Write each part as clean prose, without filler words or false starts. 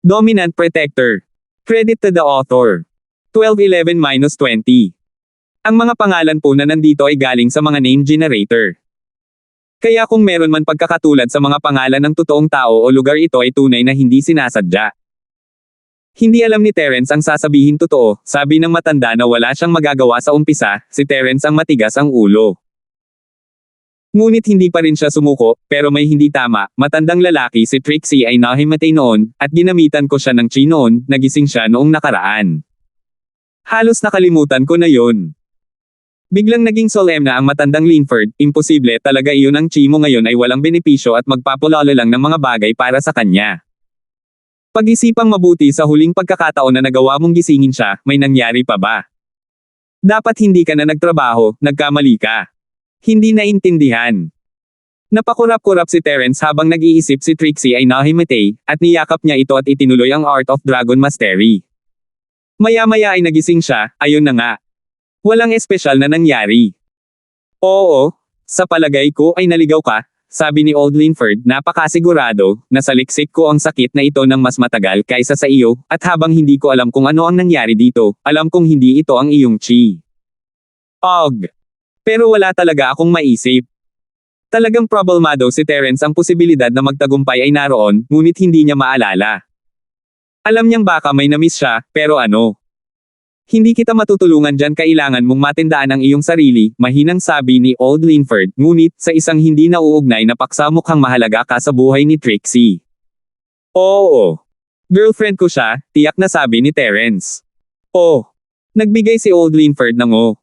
Dominant Protector. Credit to the author. 1211-20. Ang mga pangalan po na nandito ay galing sa mga name generator. Kaya kung meron man pagkakatulad sa mga pangalan ng totoong tao o lugar, ito ay tunay na hindi sinasadya. Hindi alam ni Terence ang sasabihin totoo, sabi ng matanda na wala siyang magagawa sa umpisa, si Terence ang matigas ang ulo. Ngunit hindi pa rin siya sumuko, pero may hindi tama, matandang lalaki si Trixie ay nahimatay noon, at ginamitan ko siya ng chi noon, nagising siya noong nakaraan. Halos nakalimutan ko na yon. Biglang naging solemn na ang matandang Linford, imposible talaga iyon ang chi mo ngayon ay walang benepisyo at magpapulalo lang ng mga bagay para sa kanya. Pag-isipang mabuti sa huling pagkakataon na nagawa mong gisingin siya, may nangyari pa ba? Dapat hindi ka na nagtrabaho, nagkamali ka. Hindi naintindihan. Napakurap-kurap si Terence habang nag-iisip si Trixie ay nahimatay, at niyakap niya ito at itinuloy ang Art of Dragon Mastery. Maya-maya ay nagising siya, ayun na nga. Walang espesyal na nangyari. Oo, sa palagay ko ay naligaw ka, sabi ni Old Linford, napakasigurado, nasaliksik ko ang sakit na ito ng mas matagal kaysa sa iyo, at habang hindi ko alam kung ano ang nangyari dito, alam kong hindi ito ang iyong chi. Og. Pero wala talaga akong maisip. Talagang problemado si Terence, ang posibilidad na magtagumpay ay naroon, ngunit hindi niya maalala. Alam niyang baka may namiss siya, pero ano? Hindi kita matutulungan dyan, kailangan mong matindaan ang iyong sarili, mahinang sabi ni Old Linford, ngunit sa isang hindi nauugnay na paksa mukhang mahalaga ka sa buhay ni Trixie. Oo. Girlfriend ko siya, tiyak na sabi ni Terence. Oh. Nagbigay si Old Linford ng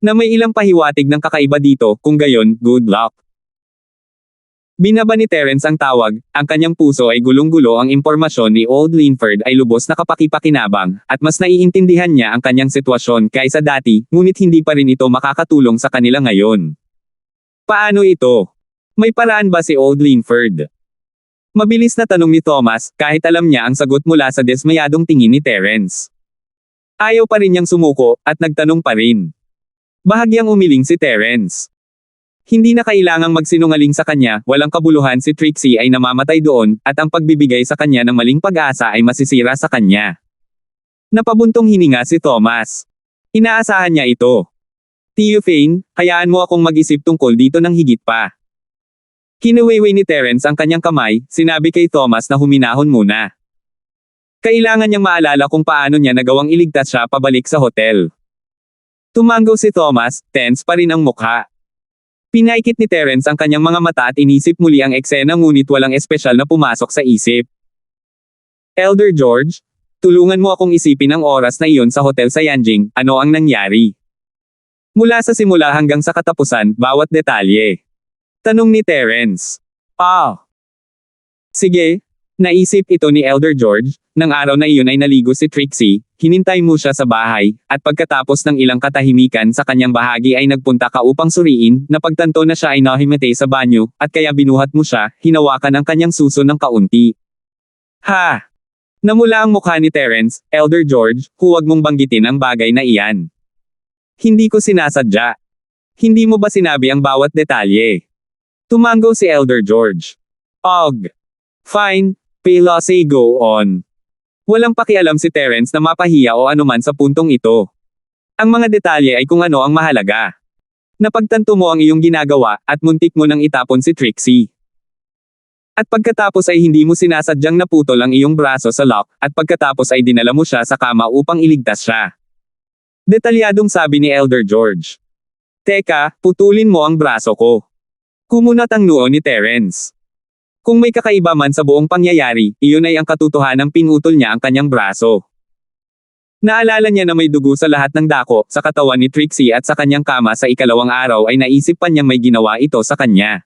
na may ilang pahiwatig ng kakaiba dito, kung gayon, good luck. Binaba ni Terence ang tawag, ang kanyang puso ay gulong-gulo, ang impormasyon ni Old Linford ay lubos na kapakipakinabang, at mas naiintindihan niya ang kanyang sitwasyon kaysa dati, ngunit hindi pa rin ito makakatulong sa kanila ngayon. Paano ito? May paraan ba si Old Linford? Mabilis na tanong ni Thomas, kahit alam niya ang sagot mula sa dismayadong tingin ni Terence. Ayaw pa rin niyang sumuko, at nagtanong pa rin. Bahagyang umiling si Terence. Hindi na kailangang magsinungaling sa kanya, walang kabuluhan, si Trixie ay namamatay doon, at ang pagbibigay sa kanya ng maling pag-asa ay masisira sa kanya. Napabuntong hininga si Thomas. Inaasahan niya ito. Theophane, hayaan mo akong mag-isip tungkol dito ng higit pa. Kinuwayway ni Terence ang kanyang kamay, sinabi kay Thomas na huminahon muna. Kailangan niyang maalala kung paano niya nagawang iligtas siya pabalik sa hotel. Tumango si Thomas, tense pa rin ang mukha. Pinaikit ni Terence ang kanyang mga mata at inisip muli ang eksena, ngunit walang espesyal na pumasok sa isip. Elder George, tulungan mo akong isipin ang oras na iyon sa hotel sa Yanjing, ano ang nangyari? Mula sa simula hanggang sa katapusan, bawat detalye. Tanong ni Terence. Sige. Naisip ito ni Elder George, nang araw na iyon ay naligo si Trixie, hinintay mo siya sa bahay, at pagkatapos ng ilang katahimikan sa kanyang bahagi ay nagpunta ka upang suriin, napagtanto na siya ay nahimatay sa banyo, at kaya binuhat mo siya, hinawakan ang kanyang suso ng kaunti. Ha! Namula ang mukha ni Terence, Elder George, huwag mong banggitin ang bagay na iyan. Hindi ko sinasadya. Hindi mo ba sinabi ang bawat detalye? Tumango si Elder George. Fine. Say go on. Walang pakialam si Terence na mapahiya o anuman sa puntong ito. Ang mga detalye ay kung ano ang mahalaga. Napagtanto mo ang iyong ginagawa, at muntik mo nang itapon si Trixie. At pagkatapos ay hindi mo sinasadyang naputol ang iyong braso sa lock, at pagkatapos ay dinala mo siya sa kama upang iligtas siya. Detalyadong sabi ni Elder George. Teka, putulin mo ang braso ko. Kumunat ang noo ni Terence. Kung may kakaiba man sa buong pangyayari, iyon ay ang katotohanang pinutol niya ang kanyang braso. Naalala niya na may dugo sa lahat ng dako, sa katawan ni Trixie at sa kanyang kama sa ikalawang araw ay naisip pa niyang may ginawa ito sa kanya.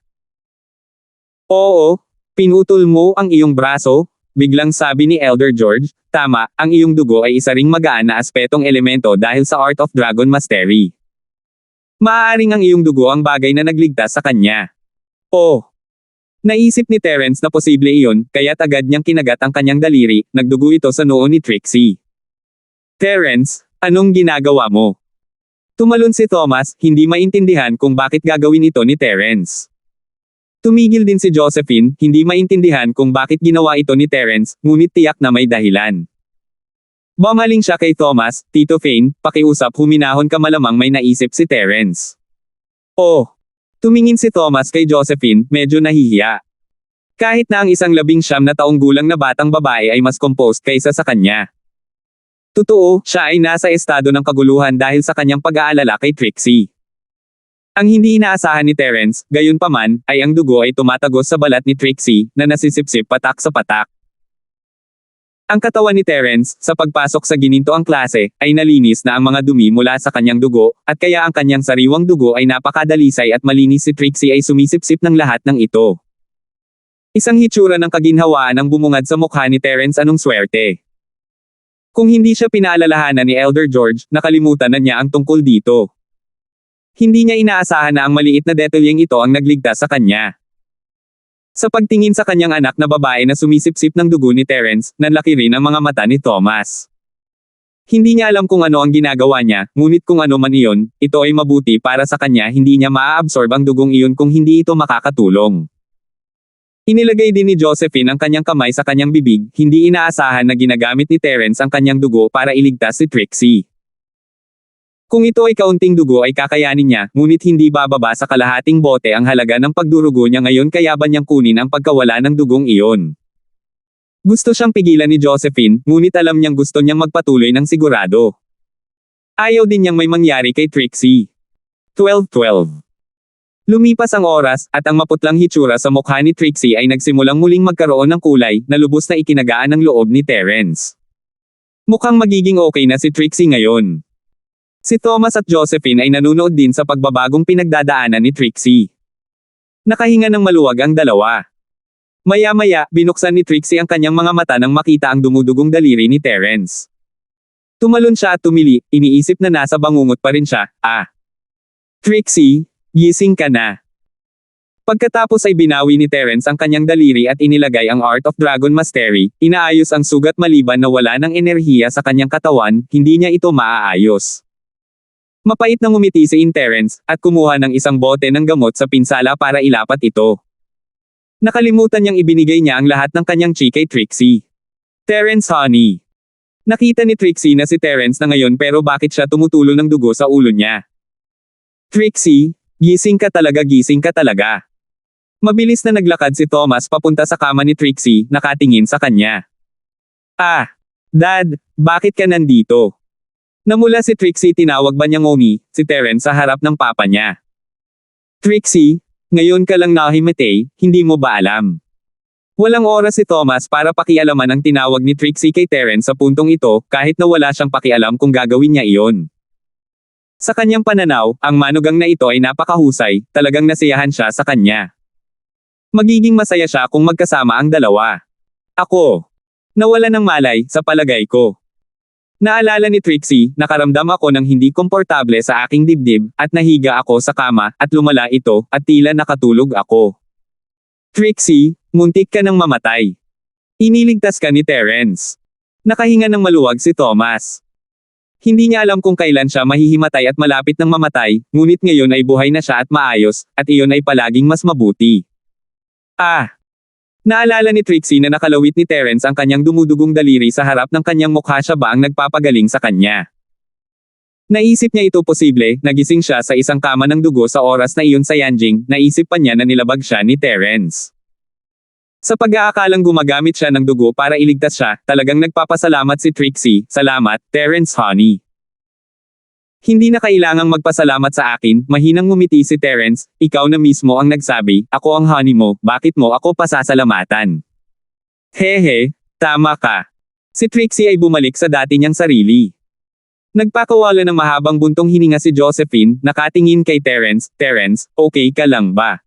Oo, pinutol mo ang iyong braso? Biglang sabi ni Elder George, tama, ang iyong dugo ay isa ring magaan na aspetong elemento dahil sa Art of Dragon Mastery. Maaaring ang iyong dugo ang bagay na nagligtas sa kanya. Naisip ni Terence na posible iyon, kaya't agad niyang kinagat ang kanyang daliri, nagdugo ito sa noo ni Trixie. Terence, anong ginagawa mo? Tumalon si Thomas, hindi maintindihan kung bakit gagawin ito ni Terence. Tumigil din si Josephine, hindi maintindihan kung bakit ginawa ito ni Terence, ngunit tiyak na may dahilan. Bumaling siya kay Thomas, Tito Fane, pakiusap huminahon ka malamang may naisip si Terence. Oh! Tumingin si Thomas kay Josephine, medyo nahihiya. Kahit na ang isang 19 na taong gulang na batang babae ay mas composed kaysa sa kanya. Totoo, siya ay nasa estado ng kaguluhan dahil sa kanyang pag-aalala kay Trixie. Ang hindi inaasahan ni Terence, gayunpaman, ay ang dugo ay tumatagos sa balat ni Trixie, na nasisipsip patak sa patak. Ang katawan ni Terence, sa pagpasok sa ginintoang klase, ay nalinis na ang mga dumi mula sa kanyang dugo, at kaya ang kanyang sariwang dugo ay napakadalisay at malinis si Trixie ay sumisipsip ng lahat ng ito. Isang hitsura ng kaginhawaan ang bumungad sa mukha ni Terence, anong swerte. Kung hindi siya pinaalalahanan ni Elder George, nakalimutan na niya ang tungkol dito. Hindi niya inaasahan na ang maliit na detalyeng ito ang nagligtas sa kanya. Sa pagtingin sa kanyang anak na babae na sumisipsip ng dugo ni Terence, nanlaki rin ang mga mata ni Thomas. Hindi niya alam kung ano ang ginagawa niya, ngunit kung ano man iyon, ito ay mabuti para sa kanya, hindi niya maa-absorb ang dugong iyon kung hindi ito makakatulong. Inilagay din ni Josephine ang kanyang kamay sa kanyang bibig, hindi inaasahan na ginagamit ni Terence ang kanyang dugo para iligtas si Trixie. Kung ito ay kaunting dugo ay kakayanin niya, ngunit hindi bababa sa kalahating bote ang halaga ng pagdurugo niya ngayon, kaya ba niyang kunin ang pagkawala ng dugong iyon. Gusto siyang pigilan ni Josephine, ngunit alam niyang gusto niyang magpatuloy ng sigurado. Ayaw din niyang may mangyari kay Trixie. 12:12. Lumipas ang oras, at ang maputlang hitsura sa mukha ni Trixie ay nagsimulang muling magkaroon ng kulay, na lubos na ikinagaan ng loob ni Terence. Mukhang magiging okay na si Trixie ngayon. Si Thomas at Josephine ay nanunood din sa pagbabagong pinagdadaanan ni Trixie. Nakahinga ng maluwag ang dalawa. Maya-maya, binuksan ni Trixie ang kanyang mga mata nang makita ang dumudugong daliri ni Terence. Tumalon siya at tumili, iniisip na nasa bangungot pa rin siya. Trixie, gising ka na. Pagkatapos ay binawi ni Terence ang kanyang daliri at inilagay ang Art of Dragon Mastery, inaayos ang sugat maliban na wala ng enerhiya sa kanyang katawan, hindi niya ito maaayos. Mapait na ngumiti si Terence, at kumuha ng isang bote ng gamot sa pinsala para ilapat ito. Nakalimutan niyang ibinigay niya ang lahat ng kanyang chi kay Trixie. Terence, honey. Nakita ni Trixie na si Terence na ngayon, pero bakit siya tumutulo ng dugo sa ulo niya? Trixie, gising ka talaga, gising ka talaga. Mabilis na naglakad si Thomas papunta sa kama ni Trixie, nakatingin sa kanya. Dad, bakit ka nandito? Namula si Trixie, tinawag ba niyang Omi, si Terence sa harap ng papa niya. Trixie, ngayon ka lang nahimatay, hindi mo ba alam? Walang oras si Thomas para pakialaman ang tinawag ni Trixie kay Terence sa puntong ito, kahit na wala siyang pakialam kung gagawin niya iyon. Sa kanyang pananaw, ang manugang na ito ay napakahusay, talagang nasiyahan siya sa kanya. Magiging masaya siya kung magkasama ang dalawa. Ako. Nawala ng malay, sa palagay ko. Naalala ni Trixie, nakaramdam ako ng hindi komportable sa aking dibdib, at nahiga ako sa kama, at lumala ito, at tila nakatulog ako. Trixie, muntik ka nang mamatay. Iniligtas ka ni Terence. Nakahinga ng maluwag si Thomas. Hindi niya alam kung kailan siya mahihimatay at malapit ng mamatay, ngunit ngayon ay buhay na siya at maayos, at iyon ay palaging mas mabuti. Naalala ni Trixie na nakalawit ni Terence ang kanyang dumudugong daliri sa harap ng kanyang mukha, siya ba ang nagpapagaling sa kanya? Naisip niya ito posible, nagising siya sa isang kama ng dugo sa oras na iyon sa Yanjing, naisip pa niya na nilabag siya ni Terence. Sa pag-aakalang gumagamit siya ng dugo para iligtas siya, talagang nagpapasalamat si Trixie, salamat, Terence, honey. Hindi na kailangang magpasalamat sa akin, mahinang ngumiti si Terence, ikaw na mismo ang nagsabi, ako ang honey mo, bakit mo ako pasasalamatan? Hehe, tama ka. Si Trixie ay bumalik sa dati niyang sarili. Nagpakawala ng mahabang buntong hininga si Josephine, nakatingin kay Terence, Terence, okay ka lang ba?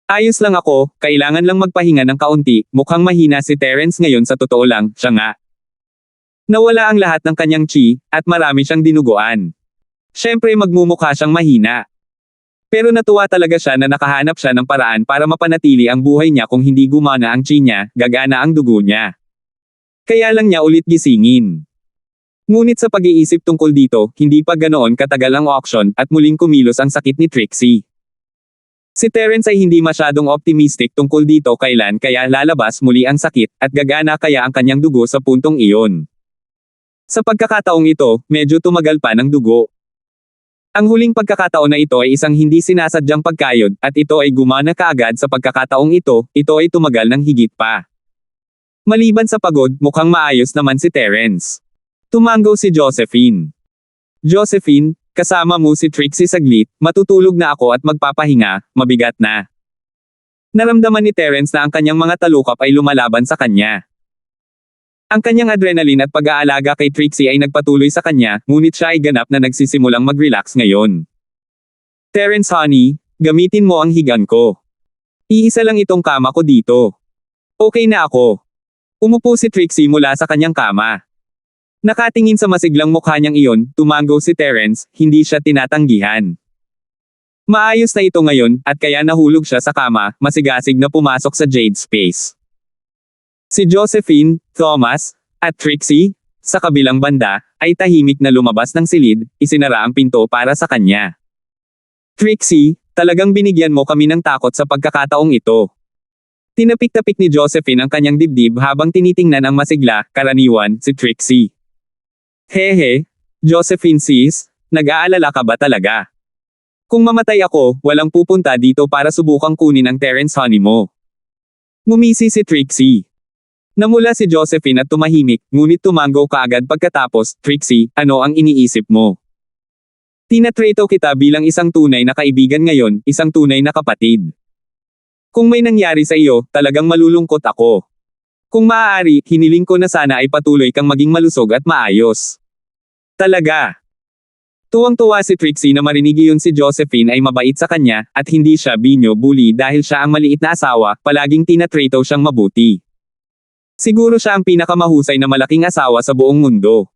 Ayos lang ako, kailangan lang magpahinga ng kaunti, mukhang mahina si Terence ngayon, sa totoo lang, siya nga. Nawala ang lahat ng kanyang chi, at marami siyang dinuguan. Siyempre magmumukha siyang mahina. Pero natuwa talaga siya na nakahanap siya ng paraan para mapanatili ang buhay niya, kung hindi gumana ang chi niya, gagana ang dugo niya. Kaya lang niya ulit gisingin. Ngunit sa pag-iisip tungkol dito, hindi pa ganoon katagal ang auction, at muling kumilos ang sakit ni Trixie. Si Terence ay hindi masyadong optimistic tungkol dito kailan kaya lalabas muli ang sakit, at gagana kaya ang kanyang dugo sa puntong iyon. Sa pagkakataong ito, medyo tumagal pa ng dugo. Ang huling pagkakataon na ito ay isang hindi sinasadyang pagkayod, at ito ay gumana kaagad sa pagkakataong ito ay tumagal ng higit pa. Maliban sa pagod, mukhang maayos naman si Terence. Tumango si Josephine. Josephine, kasama mo si Trixie saglit, matutulog na ako at magpapahinga, mabigat na. Naramdaman ni Terence na ang kanyang mga talukap ay lumalaban sa kanya. Ang kanyang adrenaline at pag-aalaga kay Trixie ay nagpatuloy sa kanya, ngunit siya ay ganap na nagsisimulang mag-relax ngayon. Terence honey, gamitin mo ang higan ko. Iisa lang itong kama ko dito. Okay na ako. Umupo si Trixie mula sa kanyang kama. Nakatingin sa masiglang mukha niyang iyon, tumango si Terence, hindi siya tinatanggihan. Maayos na ito ngayon, at kaya nahulog siya sa kama, masigasig na pumasok sa Jade Space. Si Josephine, Thomas, at Trixie, sa kabilang banda, ay tahimik na lumabas ng silid, isinara ang pinto para sa kanya. Trixie, talagang binigyan mo kami ng takot sa pagkakataong ito. Tinapik-tapik ni Josephine ang kanyang dibdib habang tinitingnan ang masigla, karaniwan, si Trixie. Hehe, Josephine sis, nag-aalala ka ba talaga? Kung mamatay ako, walang pupunta dito para subukang kunin ang Terence honey mo. Ngumisi si Trixie. Namula si Josephine at tumahimik, ngunit tumango kaagad pagkatapos, Trixie, ano ang iniisip mo? Tinatrato kita bilang isang tunay na kaibigan ngayon, isang tunay na kapatid. Kung may nangyari sa iyo, talagang malulungkot ako. Kung maaari, hiniling ko na sana ay patuloy kang maging malusog at maayos. Talaga. Tuwang-tuwa si Trixie na marinig iyon si Josephine ay mabait sa kanya, at hindi siya binyo bully dahil siya ang maliit na asawa, palaging tinatrato siyang mabuti. Siguro siya ang pinakamahusay na malaking asawa sa buong mundo.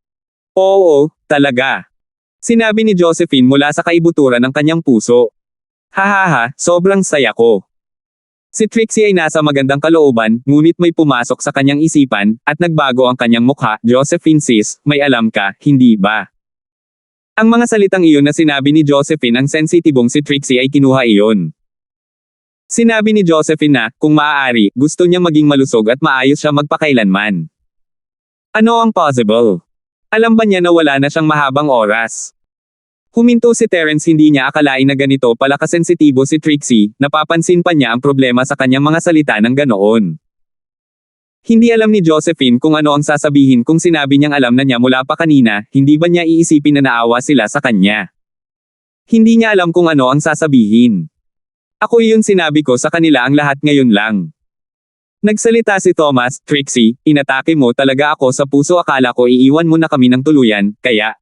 Oo, talaga. Sinabi ni Josephine mula sa kaibuturan ng kanyang puso. Hahaha, sobrang saya ko. Si Trixie ay nasa magandang kalooban, ngunit may pumasok sa kanyang isipan, at nagbago ang kanyang mukha. Josephine sis, may alam ka, hindi ba? Ang mga salitang iyon na sinabi ni Josephine ang sensitibong si Trixie ay kinuha iyon. Sinabi ni Josephine na, kung maaari, gusto niya maging malusog at maayos siya magpakailanman. Ano ang possible? Alam ba niya na wala na siyang mahabang oras? Huminto si Terence, hindi niya akalain na ganito pala kasensitibo si Trixie, napapansin pa niya ang problema sa kanyang mga salita ng ganoon. Hindi alam ni Josephine kung ano ang sasabihin kung sinabi niyang alam na niya mula pa kanina, hindi ba niya iisipin na naawa sila sa kanya? Hindi niya alam kung ano ang sasabihin. Ako iyon sinabi ko sa kanila ang lahat ngayon lang. Nagsalita si Thomas, Trixie, inatake mo talaga ako sa puso, akala ko iiwan mo na kami ng tuluyan, kaya.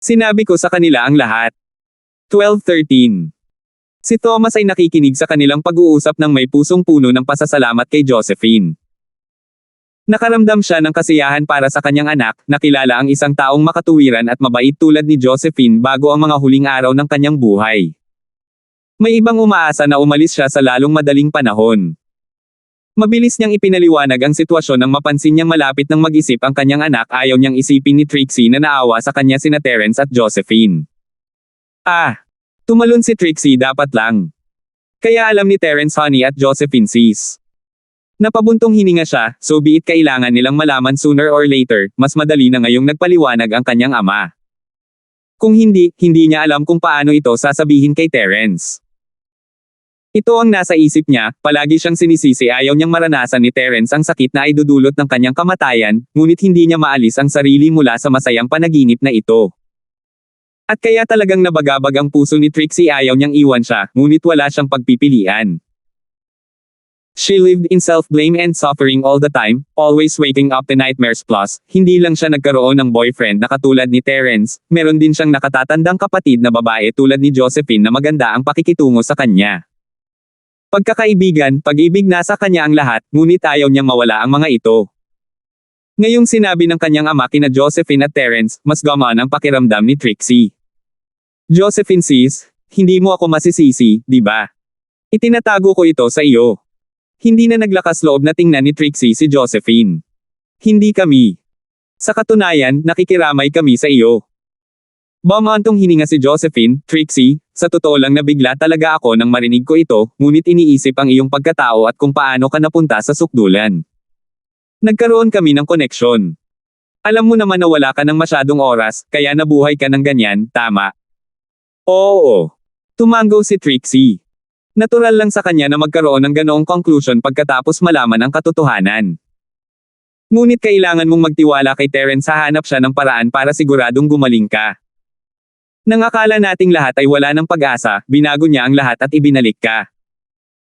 Sinabi ko sa kanila ang lahat. 12:13. Si Thomas ay nakikinig sa kanilang pag-uusap ng may pusong puno ng pasasalamat kay Josephine. Nakaramdam siya ng kasiyahan para sa kanyang anak, nakilala ang isang taong makatuwiran at mabait tulad ni Josephine bago ang mga huling araw ng kanyang buhay. May ibang umaasa na umalis siya sa lalong madaling panahon. Mabilis niyang ipinaliwanag ang sitwasyon nang mapansin niyang malapit ng mag-isip ang kanyang anak. Ayaw niyang isipin ni Trixie na naawa sa kanya sina Terence at Josephine. Tumalon si Trixie, dapat lang. Kaya alam ni Terence honey at Josephine sis. Napabuntong hininga siya, so be it, kailangan nilang malaman sooner or later, mas madali na ngayong nagpaliwanag ang kanyang ama. Kung hindi, hindi niya alam kung paano ito sasabihin kay Terence. Ito ang nasa isip niya, palagi siyang sinisisi, ayaw niyang maranasan ni Terence ang sakit na ay dudulot ng kanyang kamatayan, ngunit hindi niya maalis ang sarili mula sa masayang panaginip na ito. At kaya talagang nabagabag ang puso ni Trixie, ayaw niyang iwan siya, ngunit wala siyang pagpipilian. She lived in self-blame and suffering all the time, always waking up to nightmares. Plus, hindi lang siya nagkaroon ng boyfriend na katulad ni Terence, meron din siyang nakatatandang kapatid na babae tulad ni Josephine na maganda ang pakikitungo sa kanya. Pagkakaibigan, pag-ibig, nasa kanya ang lahat, ngunit ayaw niyang mawala ang mga ito. Ngayong sinabi ng kanyang ama kina Josephine at Terence, mas gumaan ang pakiramdam ni Trixie. Josephine sis, hindi mo ako masisisi, di ba? Itinatago ko ito sa iyo. Hindi na naglakas loob na tingnan ni Trixie si Josephine. Hindi kami. Sa katunayan, nakikiramay kami sa iyo. Bumantong hininga si Josephine, Trixie, sa totoo lang nabigla talaga ako nang marinig ko ito, ngunit iniisip ang iyong pagkatao at kung paano ka napunta sa sukdulan. Nagkaroon kami ng koneksyon. Alam mo naman na wala ka ng masyadong oras, kaya nabuhay ka ng ganyan, tama? Oo. Tumango si Trixie. Natural lang sa kanya na magkaroon ng ganoong conclusion pagkatapos malaman ang katotohanan. Ngunit kailangan mong magtiwala kay Terence, hahanap siya ng paraan para siguradong gumaling ka. Nang akala nating lahat ay wala ng pag-asa, binago niya ang lahat at ibinalik ka.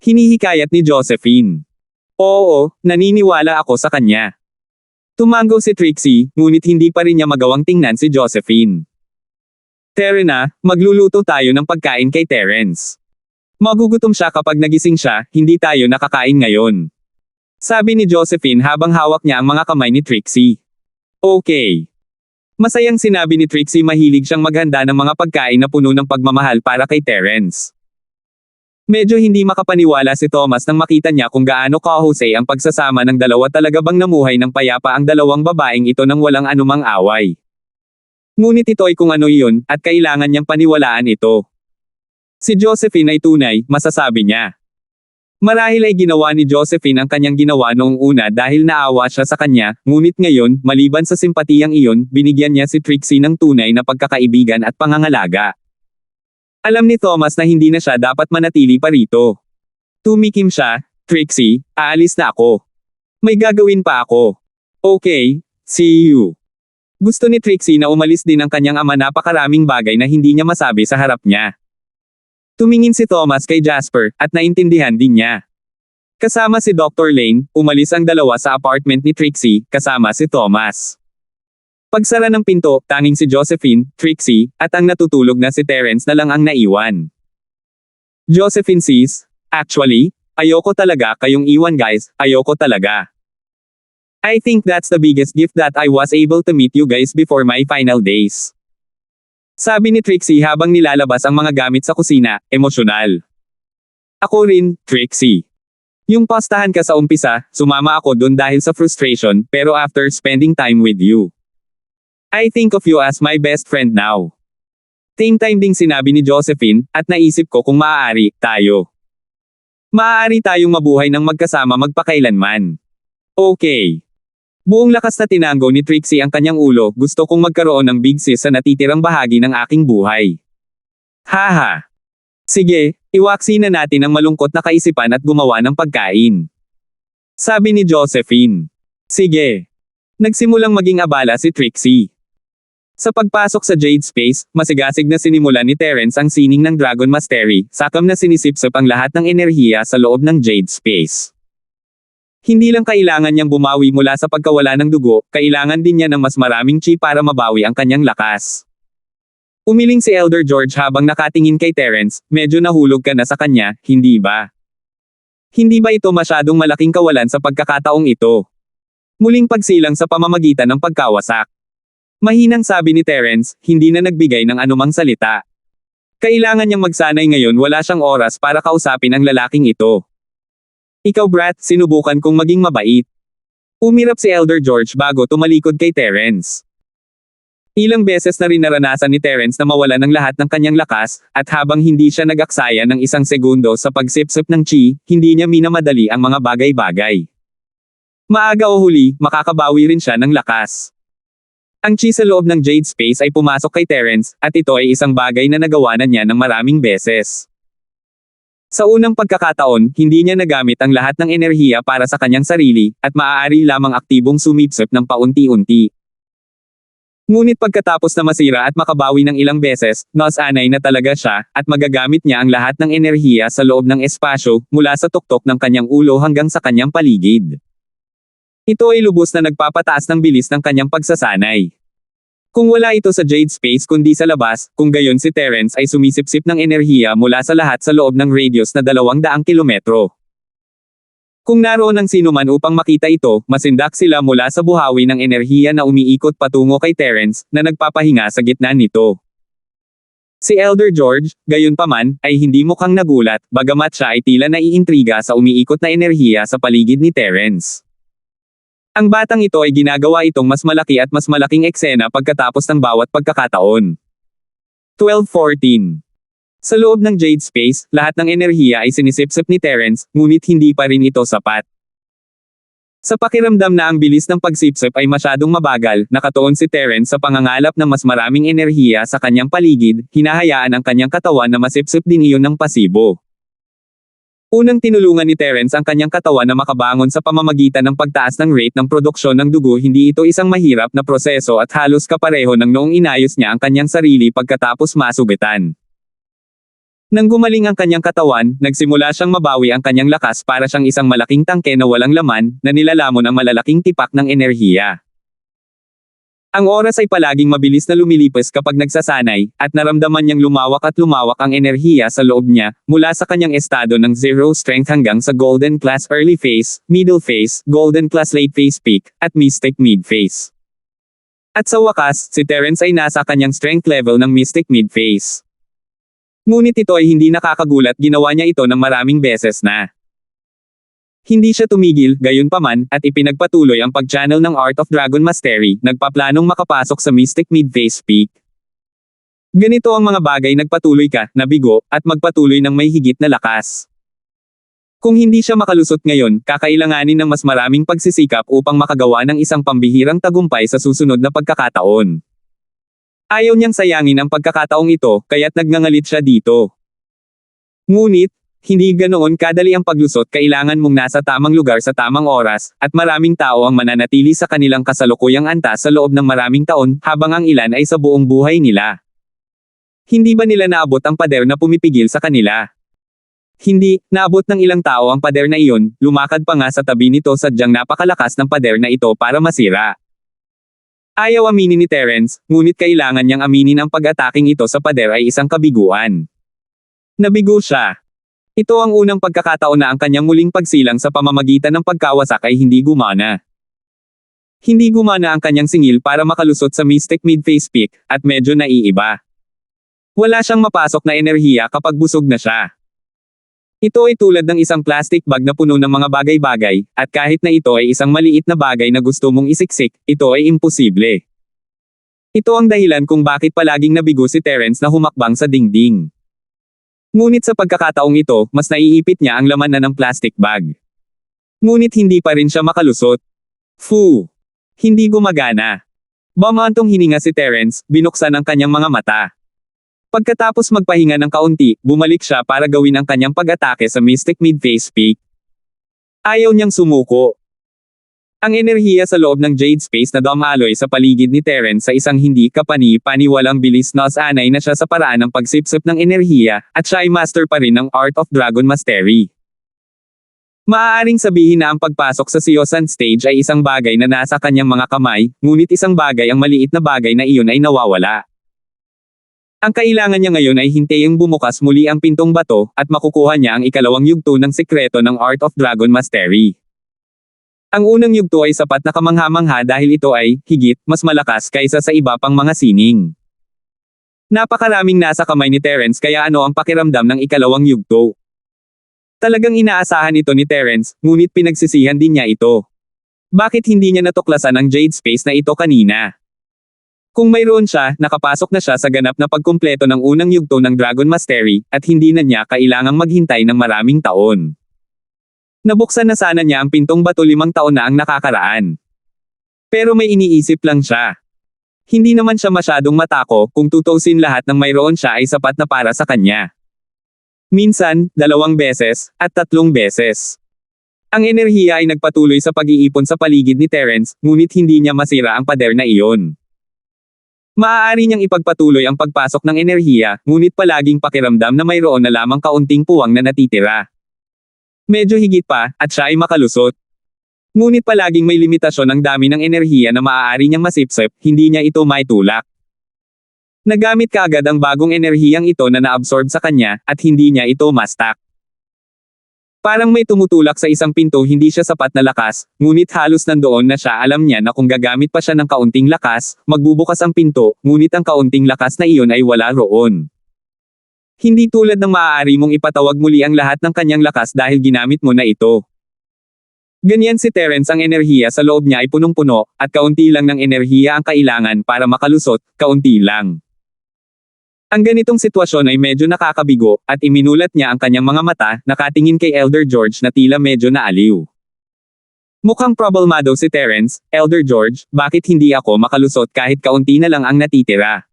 Hinihikayat ni Josephine. Oo, naniniwala ako sa kanya. Tumango si Trixie, ngunit hindi pa rin niya magawang tingnan si Josephine. Terena, magluluto tayo ng pagkain kay Terence. Magugutom siya kapag nagising siya, hindi tayo nakakain ngayon. Sabi ni Josephine habang hawak niya ang mga kamay ni Trixie. Okay. Masayang sinabi ni Trixie, mahilig siyang maghanda ng mga pagkain na puno ng pagmamahal para kay Terence. Medyo hindi makapaniwala si Thomas nang makita niya kung gaano kahusay ang pagsasama ng dalawa, talaga bang namuhay ng payapa ang dalawang babaeng ito nang walang anumang away. Ngunit ito ay kung ano iyon, at kailangan niyang paniwalaan ito. Si Josephine ay tunay, masasabi niya. Marahil ay ginawa ni Josephine ang kanyang ginawa noong una dahil naawa siya sa kanya, ngunit ngayon, maliban sa simpatiyang iyon, binigyan niya si Trixie ng tunay na pagkakaibigan at pangangalaga. Alam ni Thomas na hindi na siya dapat manatili pa rito. Tumikim siya, Trixie, aalis na ako. May gagawin pa ako. Okay, see you. Gusto ni Trixie na umalis din ang kanyang ama, napakaraming bagay na hindi niya masabi sa harap niya. Tumingin si Thomas kay Jasper, at naintindihan din niya. Kasama si Dr. Lane, umalis ang dalawa sa apartment ni Trixie, kasama si Thomas. Pagsara ng pinto, tanging si Josephine, Trixie, at ang natutulog na si Terence na lang ang naiwan. Josephine says, actually, ayoko talaga kayong iwan guys, ayoko talaga. I think that's the biggest gift that I was able to meet you guys before my final days. Sabi ni Trixie habang nilalabas ang mga gamit sa kusina, emosyonal. Ako rin, Trixie. Yung pastahan ka sa umpisa, sumama ako dun dahil sa frustration, pero after spending time with you, I think of you as my best friend now. Same time ding sinabi ni Josephine, at naisip ko kung maaari, maaari tayong mabuhay ng magkasama magpakailanman. Okay. Buong lakas na tinanggo ni Trixie ang kanyang ulo, gusto kong magkaroon ng big sis sa natitirang bahagi ng aking buhay. Haha. Sige, iwaksi na natin ang malungkot na kaisipan at gumawa ng pagkain. Sabi ni Josephine. Sige. Nagsimulang maging abala si Trixie. Sa pagpasok sa Jade Space, masigasig na sinimulan ni Terence ang sining ng Dragon Mastery, sakam na sinisipsip ang lahat ng enerhiya sa loob ng Jade Space. Hindi lang kailangan niyang bumawi mula sa pagkawala ng dugo, kailangan din niya ng mas maraming chi para mabawi ang kanyang lakas. Umiling si Elder George habang nakatingin kay Terence, medyo nahulog ka na sa kanya, hindi ba? Hindi ba ito masyadong malaking kawalan sa pagkakataong ito? Muling pagsilang sa pamamagitan ng pagkawasak. Mahinang sabi ni Terence, hindi na nagbigay ng anumang salita. Kailangan niyang magsanay ngayon, wala siyang oras para kausapin ang lalaking ito. Ikaw brat, sinubukan kong maging mabait. Umirap si Elder George bago tumalikod kay Terence. Ilang beses na rin naranasan ni Terence na mawalan ng lahat ng kanyang lakas, at habang hindi siya nag-aksaya ng isang segundo sa pagsipsip ng chi, hindi niya minamadali ang mga bagay-bagay. Maaga o huli, makakabawi rin siya ng lakas. Ang chi sa loob ng Jade Space ay pumasok kay Terence, at ito ay isang bagay na nagawa na niya ng maraming beses. Sa unang pagkakataon, hindi niya nagamit ang lahat ng enerhiya para sa kanyang sarili, at maaari lamang aktibong sumipsip ng paunti-unti. Ngunit pagkatapos na masira at makabawi ng ilang beses, nasanay na talaga siya, at magagamit niya ang lahat ng enerhiya sa loob ng espasyo, mula sa tuktok ng kanyang ulo hanggang sa kanyang paligid. Ito ay lubos na nagpapataas ng bilis ng kanyang pagsasanay. Kung wala ito sa Jade Space kundi sa labas, kung gayon si Terence ay sumisipsip ng enerhiya mula sa lahat sa loob ng radius na 200 kilometro. Kung naroon ang sinuman upang makita ito, masindak sila mula sa buhawi ng enerhiya na umiikot patungo kay Terence, na nagpapahinga sa gitna nito. Si Elder George, gayunpaman, ay hindi mukhang nagulat, bagamat siya ay tila naiintriga sa umiikot na enerhiya sa paligid ni Terence. Ang batang ito ay ginagawa itong mas malaki at mas malaking eksena pagkatapos ng bawat pagkakataon. 12:14 Sa loob ng Jade Space, lahat ng enerhiya ay sinisipsip ni Terence, ngunit hindi pa rin ito sapat. Sa pakiramdam na ang bilis ng pagsipsip ay masyadong mabagal, nakatuon si Terence sa pangangalap ng mas maraming enerhiya sa kanyang paligid, hinahayaan ang kanyang katawan na masipsip din iyon ng pasibo. Unang tinulungan ni Terence ang kanyang katawan na makabangon sa pamamagitan ng pagtaas ng rate ng produksyon ng dugo. Hindi ito isang mahirap na proseso at halos kapareho ng noong inayos niya ang kanyang sarili pagkatapos masugatan. Nang gumaling ang kanyang katawan, nagsimula siyang mabawi ang kanyang lakas para siyang isang malaking tangke na walang laman, na nilalamon ang malalaking tipak ng enerhiya. Ang oras ay palaging mabilis na lumilipas kapag nagsasanay, at naramdaman niyang lumawak ang enerhiya sa loob niya, mula sa kanyang estado ng zero strength hanggang sa golden class early phase, middle phase, golden class late phase peak, at mystic mid phase. At sa wakas, si Terence ay nasa kanyang strength level ng mystic mid phase. Ngunit ito ay hindi nakakagulat, ginawa niya ito ng maraming beses na. Hindi siya tumigil, gayunpaman, at ipinagpatuloy ang pag-channel ng Art of Dragon Mastery, nagpaplanong makapasok sa Mystic Mid-Phase Peak. Ganito ang mga bagay, nagpatuloy ka, nabigo, at magpatuloy ng may higit na lakas. Kung hindi siya makalusot ngayon, kakailanganin ng mas maraming pagsisikap upang makagawa ng isang pambihirang tagumpay sa susunod na pagkakataon. Ayaw niyang sayangin ang pagkakataong ito, kaya't nagngangalit siya dito. Ngunit, hindi ganoon kadali ang paglusot. Kailangan mong nasa tamang lugar sa tamang oras, at maraming tao ang mananatili sa kanilang kasalukuyang antas sa loob ng maraming taon, habang ang ilan ay sa buong buhay nila. Hindi ba nila naabot ang pader na pumipigil sa kanila? Hindi, naabot ng ilang tao ang pader na iyon, lumakad pa nga sa tabi nito sadyang napakalakas ng pader na ito para masira. Ayaw aminin ni Terence, ngunit kailangan niyang aminin ang pag-ataking ito sa pader ay isang kabiguan. Nabigo siya. Ito ang unang pagkakataon na ang kanyang muling pagsilang sa pamamagitan ng pagkawasak ay hindi gumana. Hindi gumana ang kanyang singil para makalusot sa Mystic Mid-Phase Peak, at medyo naiiba. Wala siyang mapasok na enerhiya kapag busog na siya. Ito ay tulad ng isang plastic bag na puno ng mga bagay-bagay, at kahit na ito ay isang maliit na bagay na gusto mong isiksik, ito ay imposible. Ito ang dahilan kung bakit palaging nabigo si Terence na humakbang sa dingding. Ngunit sa pagkakataong ito, mas naiipit niya ang laman na ng plastic bag. Ngunit hindi pa rin siya makalusot. Fu! Hindi gumagana. Bumantong hininga si Terence, binuksan ang kanyang mga mata. Pagkatapos magpahinga ng kaunti, bumalik siya para gawin ang kanyang pag-atake sa Mystic Mid-Phase Peak. Ayaw niyang sumuko. Ang enerhiya sa loob ng Jade Space na dumaloy sa paligid ni Terence sa isang hindi kapani-paniwalang bilis na sanay na siya sa paraan ng pagsipsip ng enerhiya, at siya ay master pa rin ng Art of Dragon Mastery. Maaaring sabihin na ang pagpasok sa Siosan Stage ay isang bagay na nasa kanyang mga kamay, ngunit isang bagay, ang maliit na bagay na iyon ay nawawala. Ang kailangan niya ngayon ay hintaying bumukas muli ang pintong bato, at makukuha niya ang ikalawang yugto ng sekreto ng Art of Dragon Mastery. Ang unang yugto ay sapat na kamangha-mangha dahil ito ay, higit, mas malakas kaysa sa iba pang mga sining. Napakaraming nasa kamay ni Terence, kaya ano ang pakiramdam ng ikalawang yugto? Talagang inaasahan ito ni Terence, ngunit pinagsisihan din niya ito. Bakit hindi niya natuklasan ang Jade Space na ito kanina? Kung mayroon siya, nakapasok na siya sa ganap na pagkumpleto ng unang yugto ng Dragon Mastery, at hindi na niya kailangang maghintay ng maraming taon. Nabuksan na sana niya ang pintong bato 5 taon na ang nakakaraan. Pero may iniisip lang siya. Hindi naman siya masyadong matako, kung tutuusin lahat ng mayroon siya ay sapat na para sa kanya. Minsan, 2 beses, at 3 beses. Ang enerhiya ay nagpatuloy sa pag-iipon sa paligid ni Terence, ngunit hindi niya masira ang pader na iyon. Maaari niyang ipagpatuloy ang pagpasok ng enerhiya, ngunit palaging pakiramdam na mayroon na lamang kaunting puwang na natitira. Medyo higit pa, at siya ay makalusot. Ngunit palaging may limitasyon ang dami ng enerhiya na maaari niyang masipsip, hindi niya ito maitulak. Nagamit kaagad ang bagong enerhiyang ito na naabsorb sa kanya, at hindi niya ito mastak. Parang may tumutulak sa isang pinto, hindi siya sapat na lakas, ngunit halos nandoon na siya. Alam niya na kung gagamit pa siya ng kaunting lakas, magbubukas ang pinto, ngunit ang kaunting lakas na iyon ay wala roon. Hindi tulad ng maaari mong ipatawag muli ang lahat ng kanyang lakas dahil ginamit mo na ito. Ganyan si Terence, ang enerhiya sa loob niya ay punong-puno, at kaunti lang ng enerhiya ang kailangan para makalusot, kaunti lang. Ang ganitong sitwasyon ay medyo nakakabigo, at iminulat niya ang kanyang mga mata, nakatingin kay Elder George na tila medyo naaliw. Mukhang problemado si Terence. Elder George, bakit hindi ako makalusot kahit kaunti na lang ang natitira?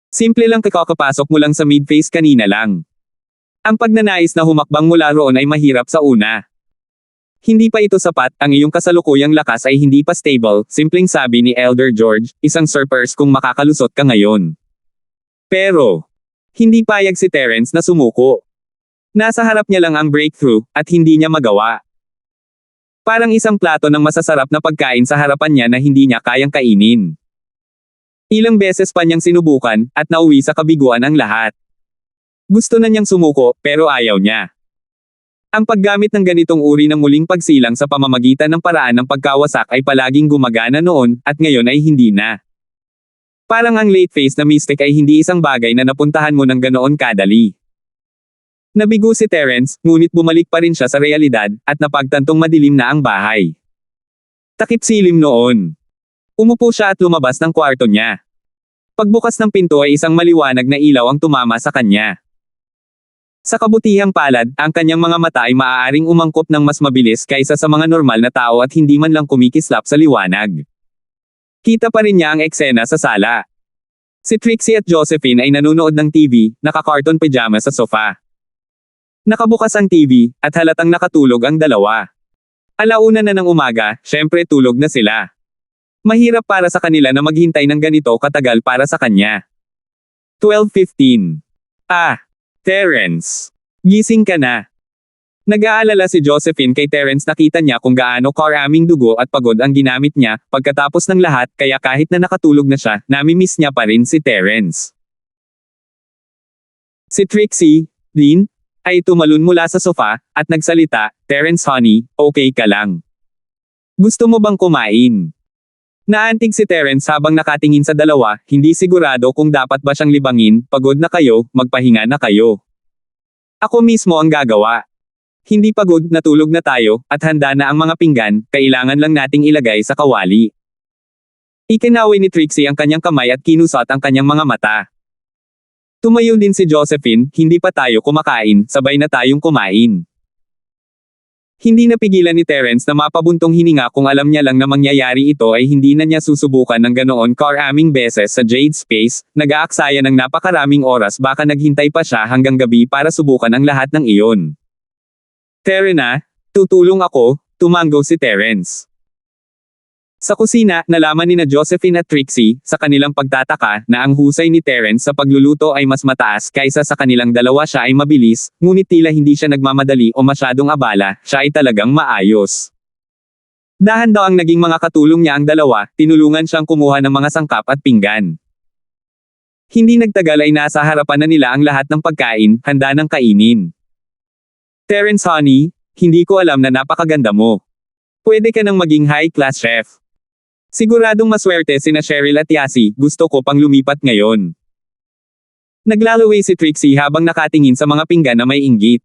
Simple lang, kakapasok mo lang sa mid-phase kanina lang. Ang pagnanais na humakbang mula roon ay mahirap sa una. Hindi pa ito sapat, ang iyong kasalukuyang lakas ay hindi pa stable, simpleng sabi ni Elder George, isang surprise kung makakalusot ka ngayon. Pero, hindi payag si Terence na sumuko. Nasa harap niya lang ang breakthrough, at hindi niya magawa. Parang isang plato ng masasarap na pagkain sa harapan niya na hindi niya kayang kainin. Ilang beses pa niyang sinubukan, at nauwi sa kabiguan ang lahat. Gusto na niyang sumuko, pero ayaw niya. Ang paggamit ng ganitong uri ng muling pagsilang sa pamamagitan ng paraan ng pagkawasak ay palaging gumagana noon, at ngayon ay hindi na. Parang ang late phase na mystic ay hindi isang bagay na napuntahan mo ng ganoon kadali. Nabigo si Terence, ngunit bumalik pa rin siya sa realidad, at napagtantong madilim na ang bahay. Takip silim noon. Umupo siya at lumabas ng kwarto niya. Pagbukas ng pinto ay isang maliwanag na ilaw ang tumama sa kanya. Sa kabutihang palad, ang kanyang mga mata ay maaaring umangkop ng mas mabilis kaysa sa mga normal na tao at hindi man lang kumikislap sa liwanag. Kita pa rin niya ang eksena sa sala. Si Trixie at Josephine ay nanonood ng TV, naka-carton pajama sa sofa. Nakabukas ang TV, at halatang nakatulog ang dalawa. Alauna na ng umaga, syempre tulog na sila. Mahirap para sa kanila na maghintay ng ganito katagal para sa kanya. 12:15. Terence. Gising ka na. Nag-aalala si Josephine kay Terence, nakita niya kung gaano karaming dugo at pagod ang ginamit niya, pagkatapos ng lahat, kaya kahit na nakatulog na siya, namimiss niya pa rin si Terence. Si Trixie, din, ay tumalon mula sa sofa, at nagsalita, Terence honey, okay ka lang? Gusto mo bang kumain? Naantig si Terence habang nakatingin sa dalawa, hindi sigurado kung dapat ba siyang libangin, pagod na kayo, magpahinga na kayo. Ako mismo ang gagawa. Hindi pagod, natulog na tayo, at handa na ang mga pinggan, kailangan lang nating ilagay sa kawali. Ikinaway ni Trixie ang kanyang kamay at kinusot ang kanyang mga mata. Tumayo din si Josephine, hindi pa tayo kumakain, sabay na tayong kumain. Hindi napigilan ni Terence na mapabuntong hininga kung alam niya lang na mangyayari ito ay hindi na niya susubukan ng ganoon karaming beses sa Jade Space, nag-aaksaya ng napakaraming oras, baka naghintay pa siya hanggang gabi para subukan ang lahat ng iyon. Terena, tutulong ako, tumanggo si Terence. Sa kusina, nalaman ni Josephine at Trixie, sa kanilang pagtataka, na ang husay ni Terence sa pagluluto ay mas mataas kaysa sa kanilang dalawa. Siya ay mabilis, ngunit tila hindi siya nagmamadali o masyadong abala, siya ay talagang maayos. Dahan-dahan ang naging mga katulong niya ang dalawa, tinulungan siyang kumuha ng mga sangkap at pinggan. Hindi nagtagal ay nasa harapan na nila ang lahat ng pagkain, handa ng kainin. Terence honey, hindi ko alam na napakaganda mo. Pwede ka nang maging high-class chef. Siguradong maswerte sina Cheryl at Yasi, gusto ko pang lumipat ngayon. Naglalaway si Trixie habang nakatingin sa mga pinggan na may inggit.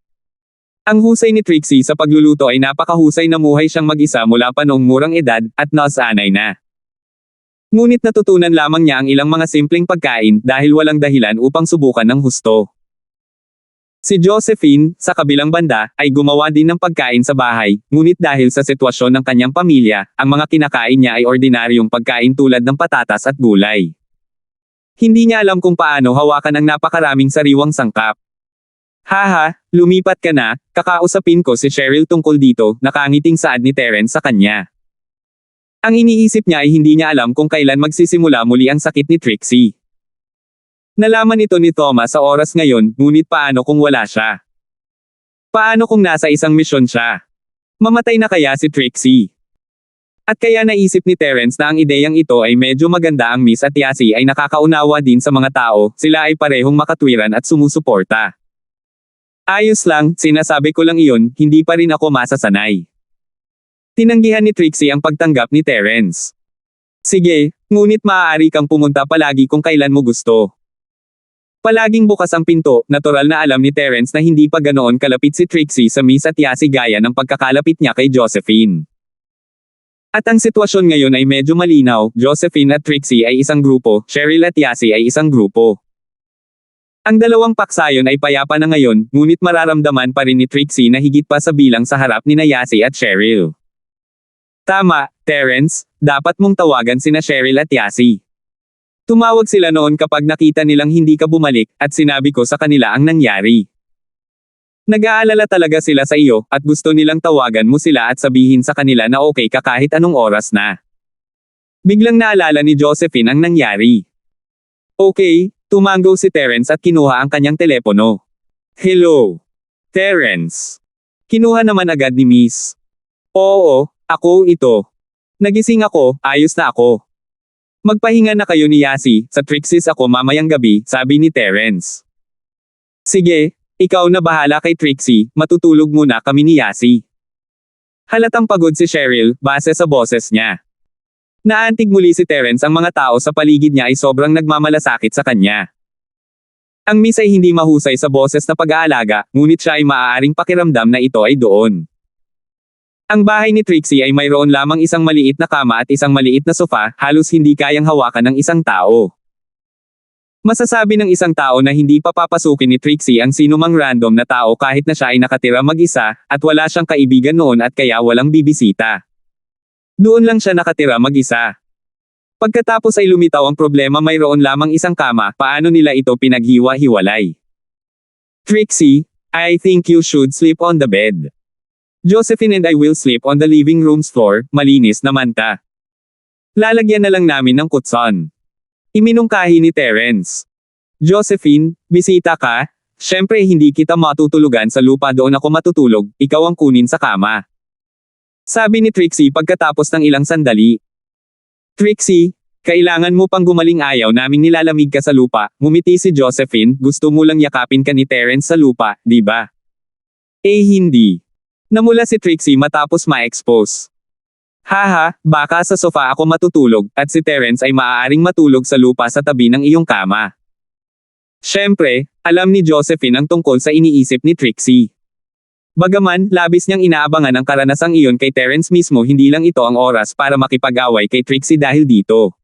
Ang husay ni Trixie sa pagluluto ay napakahusay, na muhay siyang mag-isa mula pa noong murang edad, at nasanay na. Ngunit natutunan lamang niya ang ilang mga simpleng pagkain dahil walang dahilan upang subukan ng husto. Si Josephine, sa kabilang banda, ay gumawa din ng pagkain sa bahay, ngunit dahil sa sitwasyon ng kanyang pamilya, ang mga kinakain niya ay ordinaryong pagkain tulad ng patatas at gulay. Hindi niya alam kung paano hawakan ang napakaraming sariwang sangkap. Haha, lumipat ka na, kakausapin ko si Cheryl tungkol dito, nakangiting saad ni Terence sa kanya. Ang iniisip niya ay hindi niya alam kung kailan magsisimula muli ang sakit ni Trixie. Nalaman ito ni Thomas sa oras ngayon, ngunit paano kung wala siya? Paano kung nasa isang misyon siya? Mamatay na kaya si Trixie? At kaya naisip ni Terence na ang ideyang ito ay medyo maganda. Ang Miss at Yasi ay nakakaunawa din sa mga tao, sila ay parehong makatwiran at sumusuporta. Ayos lang, sinasabi ko lang iyon, hindi pa rin ako masasanay. Tinanggihan ni Trixie ang pagtanggap ni Terence. Sige, ngunit maaari kang pumunta palagi kung kailan mo gusto. Palaging bukas ang pinto, natural na alam ni Terence na hindi pa ganoon kalapit si Trixie sa Miss at Yasi gaya ng pagkakalapit niya kay Josephine. At ang sitwasyon ngayon ay medyo malinaw, Josephine at Trixie ay isang grupo, Cheryl at Yasi ay isang grupo. Ang dalawang paksayon ay payapa na ngayon, ngunit mararamdaman pa rin ni Trixie na higit pa sa bilang sa harap ni Yasi at Cheryl. Tama, Terence, dapat mong tawagan sina Cheryl at Yasi. Tumawag sila noon kapag nakita nilang hindi ka bumalik, at sinabi ko sa kanila ang nangyari. Nag-aalala talaga sila sa iyo, at gusto nilang tawagan mo sila at sabihin sa kanila na okay ka kahit anong oras na. Biglang naalala ni Josephine ang nangyari. Okay, tumango si Terence at kinuha ang kanyang telepono. Hello, Terence. Kinuha naman agad ni Miss. Oo, ako ito. Nagising ako, ayos na ako. Magpahinga na kayo ni Yasi, sa Trixie's ako mamayang gabi, sabi ni Terence. Sige, ikaw na bahala kay Trixie, matutulog muna kami ni Yasi. Halatang pagod si Cheryl, base sa boses niya. Naantig muli si Terence, ang mga tao sa paligid niya ay sobrang nagmamalasakit sa kanya. Ang Miss ay hindi mahusay sa boses na pag-aalaga, ngunit siya ay maaaring pakiramdam na ito ay doon. Ang bahay ni Trixie ay mayroon lamang isang maliit na kama at isang maliit na sofa, halos hindi kayang hawakan ng isang tao. Masasabi ng isang tao na hindi papapasukin ni Trixie ang sinumang random na tao kahit na siya ay nakatira mag-isa, at wala siyang kaibigan noon at kaya walang bibisita. Doon lang siya nakatira mag-isa. Pagkatapos ay lumitaw ang problema, mayroon lamang isang kama, paano nila ito pinaghiwa-hiwalay? Trixie, I think you should sleep on the bed. Josephine and I will sleep on the living room's floor, malinis naman ta. Lalagyan na lang namin ng kutson. Iminungkahi ni Terence. Josephine, bisita ka? Syempre hindi kita matutulugan sa lupa, doon ako matutulog, ikaw ang kunin sa kama. Sabi ni Trixie pagkatapos ng ilang sandali. Trixie, kailangan mo pang gumaling, ayaw naming nilalamig ka sa lupa, ngumiti si Josephine, gusto mo lang yakapin ka ni Terence sa lupa, di ba? Eh hindi. Namula si Trixie matapos ma-expose. Haha, baka sa sofa ako matutulog, at si Terence ay maaaring matulog sa lupa sa tabi ng iyong kama. Syempre, alam ni Josephine ang tungkol sa iniisip ni Trixie. Bagaman, labis niyang inaabangan ang karanasang iyon kay Terence mismo, hindi lang ito ang oras para makipag-away kay Trixie dahil dito.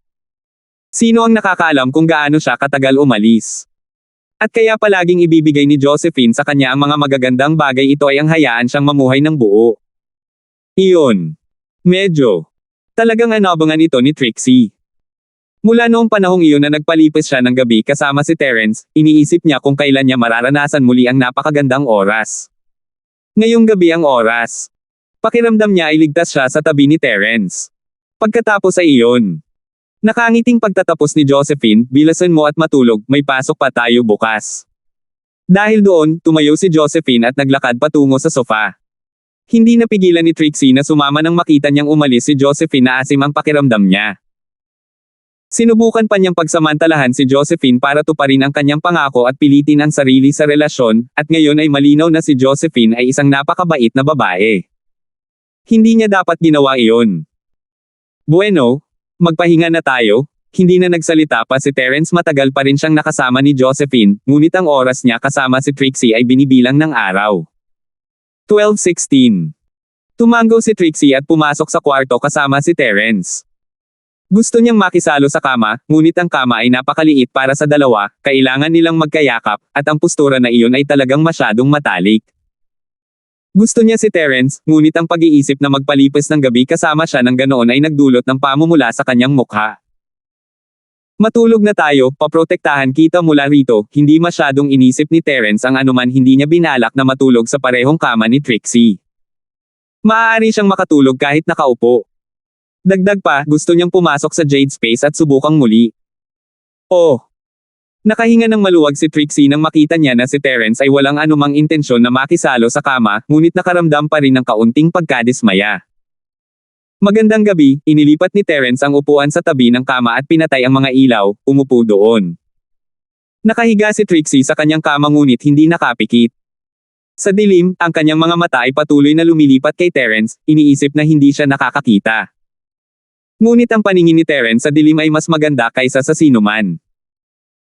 Sino ang nakakaalam kung gaano siya katagal umalis? At kaya palaging ibibigay ni Josephine sa kanya ang mga magagandang bagay, ito ay ang hayaan siyang mamuhay ng buo. Iyon. Medyo. Talagang anabangan ito ni Trixie. Mula noong panahong iyon na nagpalipis siya ng gabi kasama si Terence, iniisip niya kung kailan niya mararanasan muli ang napakagandang oras. Ngayong gabi ang oras. Pakiramdam niya ay ligtas siya sa tabi ni Terence. Pagkatapos ay iyon. Nakangiting pagtatapos ni Josephine, bilasan mo at matulog, may pasok pa tayo bukas. Dahil doon, tumayo si Josephine at naglakad patungo sa sofa. Hindi napigilan ni Trixie na sumama nang makita niyang umalis si Josephine, na asim ang pakiramdam niya. Sinubukan pa niyang pagsamantalahan si Josephine para tuparin ang kanyang pangako at pilitin ang sarili sa relasyon, at ngayon ay malinaw na si Josephine ay isang napakabait na babae. Hindi niya dapat ginawa iyon. Bueno, magpahinga na tayo. Hindi na nagsalita pa si Terence, matagal pa rin siyang nakasama ni Josephine, ngunit ang oras niya kasama si Trixie ay binibilang ng araw. 12:16. Tumango si Trixie at pumasok sa kwarto kasama si Terence. Gusto niyang makisalo sa kama, ngunit ang kama ay napakaliit para sa dalawa, kailangan nilang magkayakap, at ang postura na iyon ay talagang masyadong matalik. Gusto niya si Terence, ngunit ang pag-iisip na magpalipas ng gabi kasama siya ng ganoon ay nagdulot ng pamumula sa kanyang mukha. Matulog na tayo, paprotektahan kita mula rito, hindi masyadong inisip ni Terence ang anuman, hindi niya binalak na matulog sa parehong kama ni Trixie. Maaari siyang makatulog kahit nakaupo. Dagdag pa, gusto niyang pumasok sa Jade Space at subukang muli. Oh! Nakahinga ng maluwag si Trixie nang makita niya na si Terence ay walang anumang intensyon na makisalo sa kama, ngunit nakaramdam pa rin ng kaunting pagkadismaya. Magandang gabi, inilipat ni Terence ang upuan sa tabi ng kama at pinatay ang mga ilaw, umupo doon. Nakahiga si Trixie sa kanyang kama ngunit hindi nakapikit. Sa dilim, ang kanyang mga mata ay patuloy na lumilipat kay Terence, iniisip na hindi siya nakakakita. Ngunit ang paningin ni Terence sa dilim ay mas maganda kaysa sa sinuman.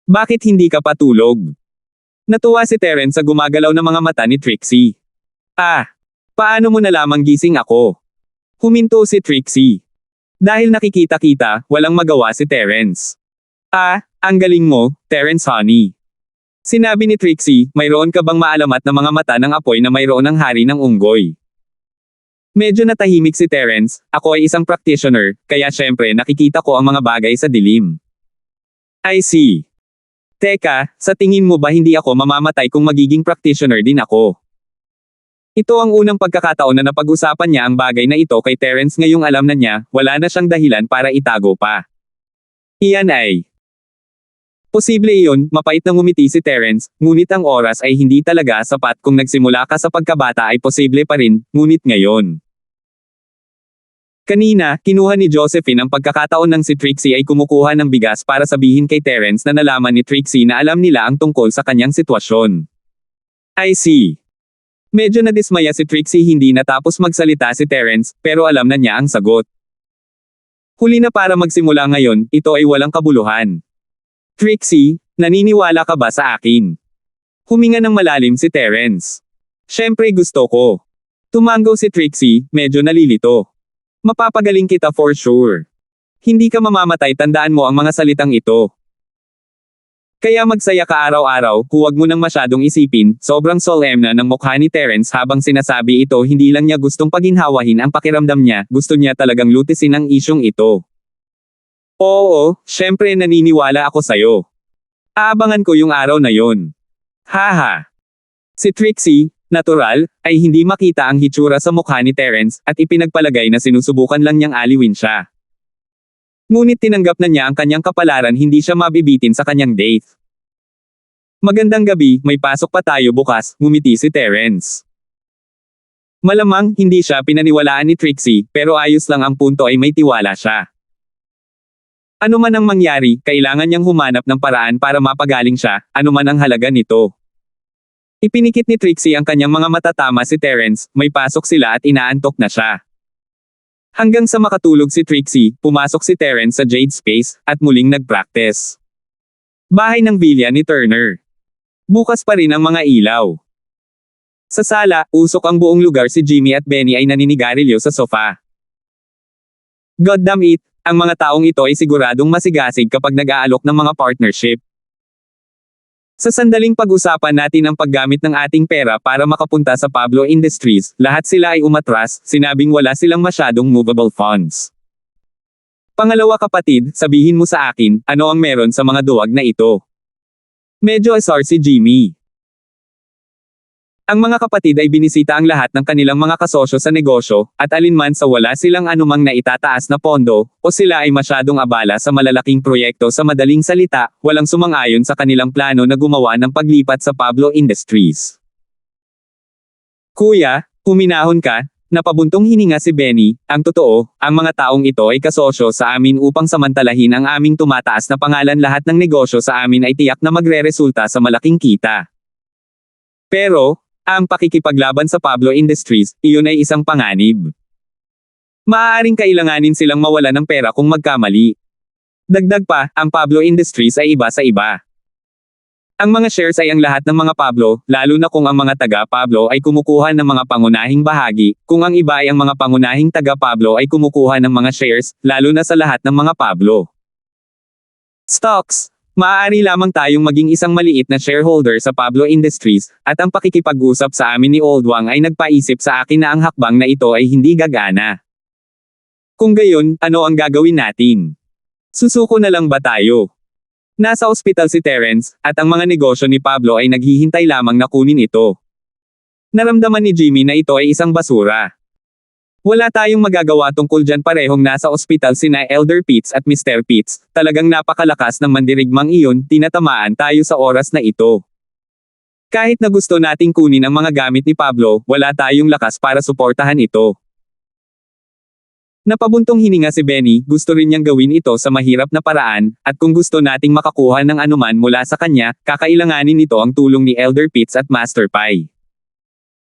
Bakit hindi ka patulog? Natuwa si Terence sa gumagalaw na mga mata ni Trixie. Ah! Paano mo nalamang gising ako? Huminto si Trixie. Dahil nakikita-kita, walang magawa si Terence. Ah, ang galing mo, Terence honey. Sinabi ni Trixie, mayroon ka bang maalamat na mga mata ng apoy na mayroon ng hari ng unggoy? Medyo natahimik si Terence, ako ay isang practitioner, kaya syempre nakikita ko ang mga bagay sa dilim. I see. Teka, sa tingin mo ba hindi ako mamamatay kung magiging practitioner din ako? Ito ang unang pagkakataon na napag-usapan niya ang bagay na ito kay Terence ngayong alam na niya, wala na siyang dahilan para itago pa. Iyan ay. Posible iyon, mapait na ngumiti si Terence, ngunit ang oras ay hindi talaga sapat kung nagsimula ka sa pagkabata ay posible pa rin, ngunit ngayon. Kanina, kinuha ni Josephine ang pagkakataon ng si Trixie ay kumukuha ng bigas para sabihin kay Terence na nalaman ni Trixie na alam nila ang tungkol sa kanyang sitwasyon. I see. Medyo nadismaya si Trixie hindi natapos magsalita si Terence, pero alam na niya ang sagot. Huli na para magsimula ngayon, ito ay walang kabuluhan. Trixie, naniniwala ka ba sa akin? Huminga ng malalim si Terence. Siyempre gusto ko. Tumango si Trixie, medyo nalilito. Mapapagaling kita for sure. Hindi ka mamamatay, tandaan mo ang mga salitang ito. Kaya magsaya ka araw-araw, huwag mo nang masyadong isipin, sobrang solemn na ng mukha ni Terence habang sinasabi ito hindi lang niya gustong paginhawahin ang pakiramdam niya, gusto niya talagang lutisin ang isyong ito. Oo, syempre naniniwala ako sa'yo. Aabangan ko yung araw na yon. Haha. Si Trixie, natural, ay hindi makita ang hitsura sa mukha ni Terence at ipinagpalagay na sinusubukan lang niyang aliwin siya. Ngunit tinanggap na niya ang kanyang kapalaran, hindi siya mabibitin sa kanyang date. Magandang gabi, may pasok pa tayo bukas, ngumiti si Terence. Malamang hindi siya pinaniwalaan ni Trixie, pero ayos lang, ang punto ay may tiwala siya. Ano man ang mangyari, kailangan niyang humanap ng paraan para mapagaling siya, ano man ang halaga nito. Ipinikit ni Trixie ang kanyang mga mata, tama si Terence, may pasok sila at inaantok na siya. Hanggang sa makatulog si Trixie, pumasok si Terence sa Jade Space, at muling nag-practice. Bahay ng Villa ni Turner. Bukas pa rin ang mga ilaw. Sa sala, usok ang buong lugar, si Jimmy at Benny ay naninigarilyo sa sofa. God damn it! Ang mga taong ito ay siguradong masigasig kapag nag-aalok ng mga partnership. Sa sandaling pag-usapan natin ang paggamit ng ating pera para makapunta sa Pablo Industries, lahat sila ay umatras, sinabing wala silang masyadong movable funds. Pangalawa kapatid, sabihin mo sa akin, ano ang meron sa mga duwag na ito? Medyo asar si Jimmy. Ang mga kapatid ay binisita ang lahat ng kanilang mga kasosyo sa negosyo, at alinman sa wala silang anumang naitataas na pondo, o sila ay masyadong abala sa malalaking proyekto. Sa madaling salita, walang sumang-ayon sa kanilang plano na gumawa ng paglipat sa Pablo Industries. Kuya, huminahon ka, napabuntong hininga si Benny, ang totoo, ang mga taong ito ay kasosyo sa amin upang samantalahin ang aming tumataas na pangalan. Lahat ng negosyo sa amin ay tiyak na magre-resulta sa malaking kita. Pero, ang pakikipaglaban sa Pablo Industries, iyon ay isang panganib. Maaaring kailanganin silang mawala ng pera kung magkamali. Dagdag pa, ang Pablo Industries ay iba sa iba. Ang mga shares ay ang lahat ng mga Pablo, lalo na kung ang mga taga-Pablo ay kumukuha ng mga pangunahing bahagi, kung ang iba ay ang mga pangunahing taga-Pablo ay kumukuha ng mga shares, lalo na sa lahat ng mga Pablo. Stocks. Maaari lamang tayong maging isang maliit na shareholder sa Pablo Industries, at ang pakikipag-usap sa amin ni Old Wang ay nagpaisip sa akin na ang hakbang na ito ay hindi gagana. Kung gayon, ano ang gagawin natin? Susuko na lang ba tayo? Nasa ospital si Terence, at ang mga negosyo ni Pablo ay naghihintay lamang na kunin ito. Naramdaman ni Jimmy na ito ay isang basura. Wala tayong magagawa tungkol dyan, parehong nasa ospital sina Elder Pitts at Mr. Pitts, talagang napakalakas ng mandirigmang iyon, tinatamaan tayo sa oras na ito. Kahit na gusto nating kunin ang mga gamit ni Pablo, wala tayong lakas para suportahan ito. Napabuntong hininga si Benny, gusto rin niyang gawin ito sa mahirap na paraan, at kung gusto nating makakuha ng anuman mula sa kanya, kakailanganin nito ang tulong ni Elder Pitts at Master Pai.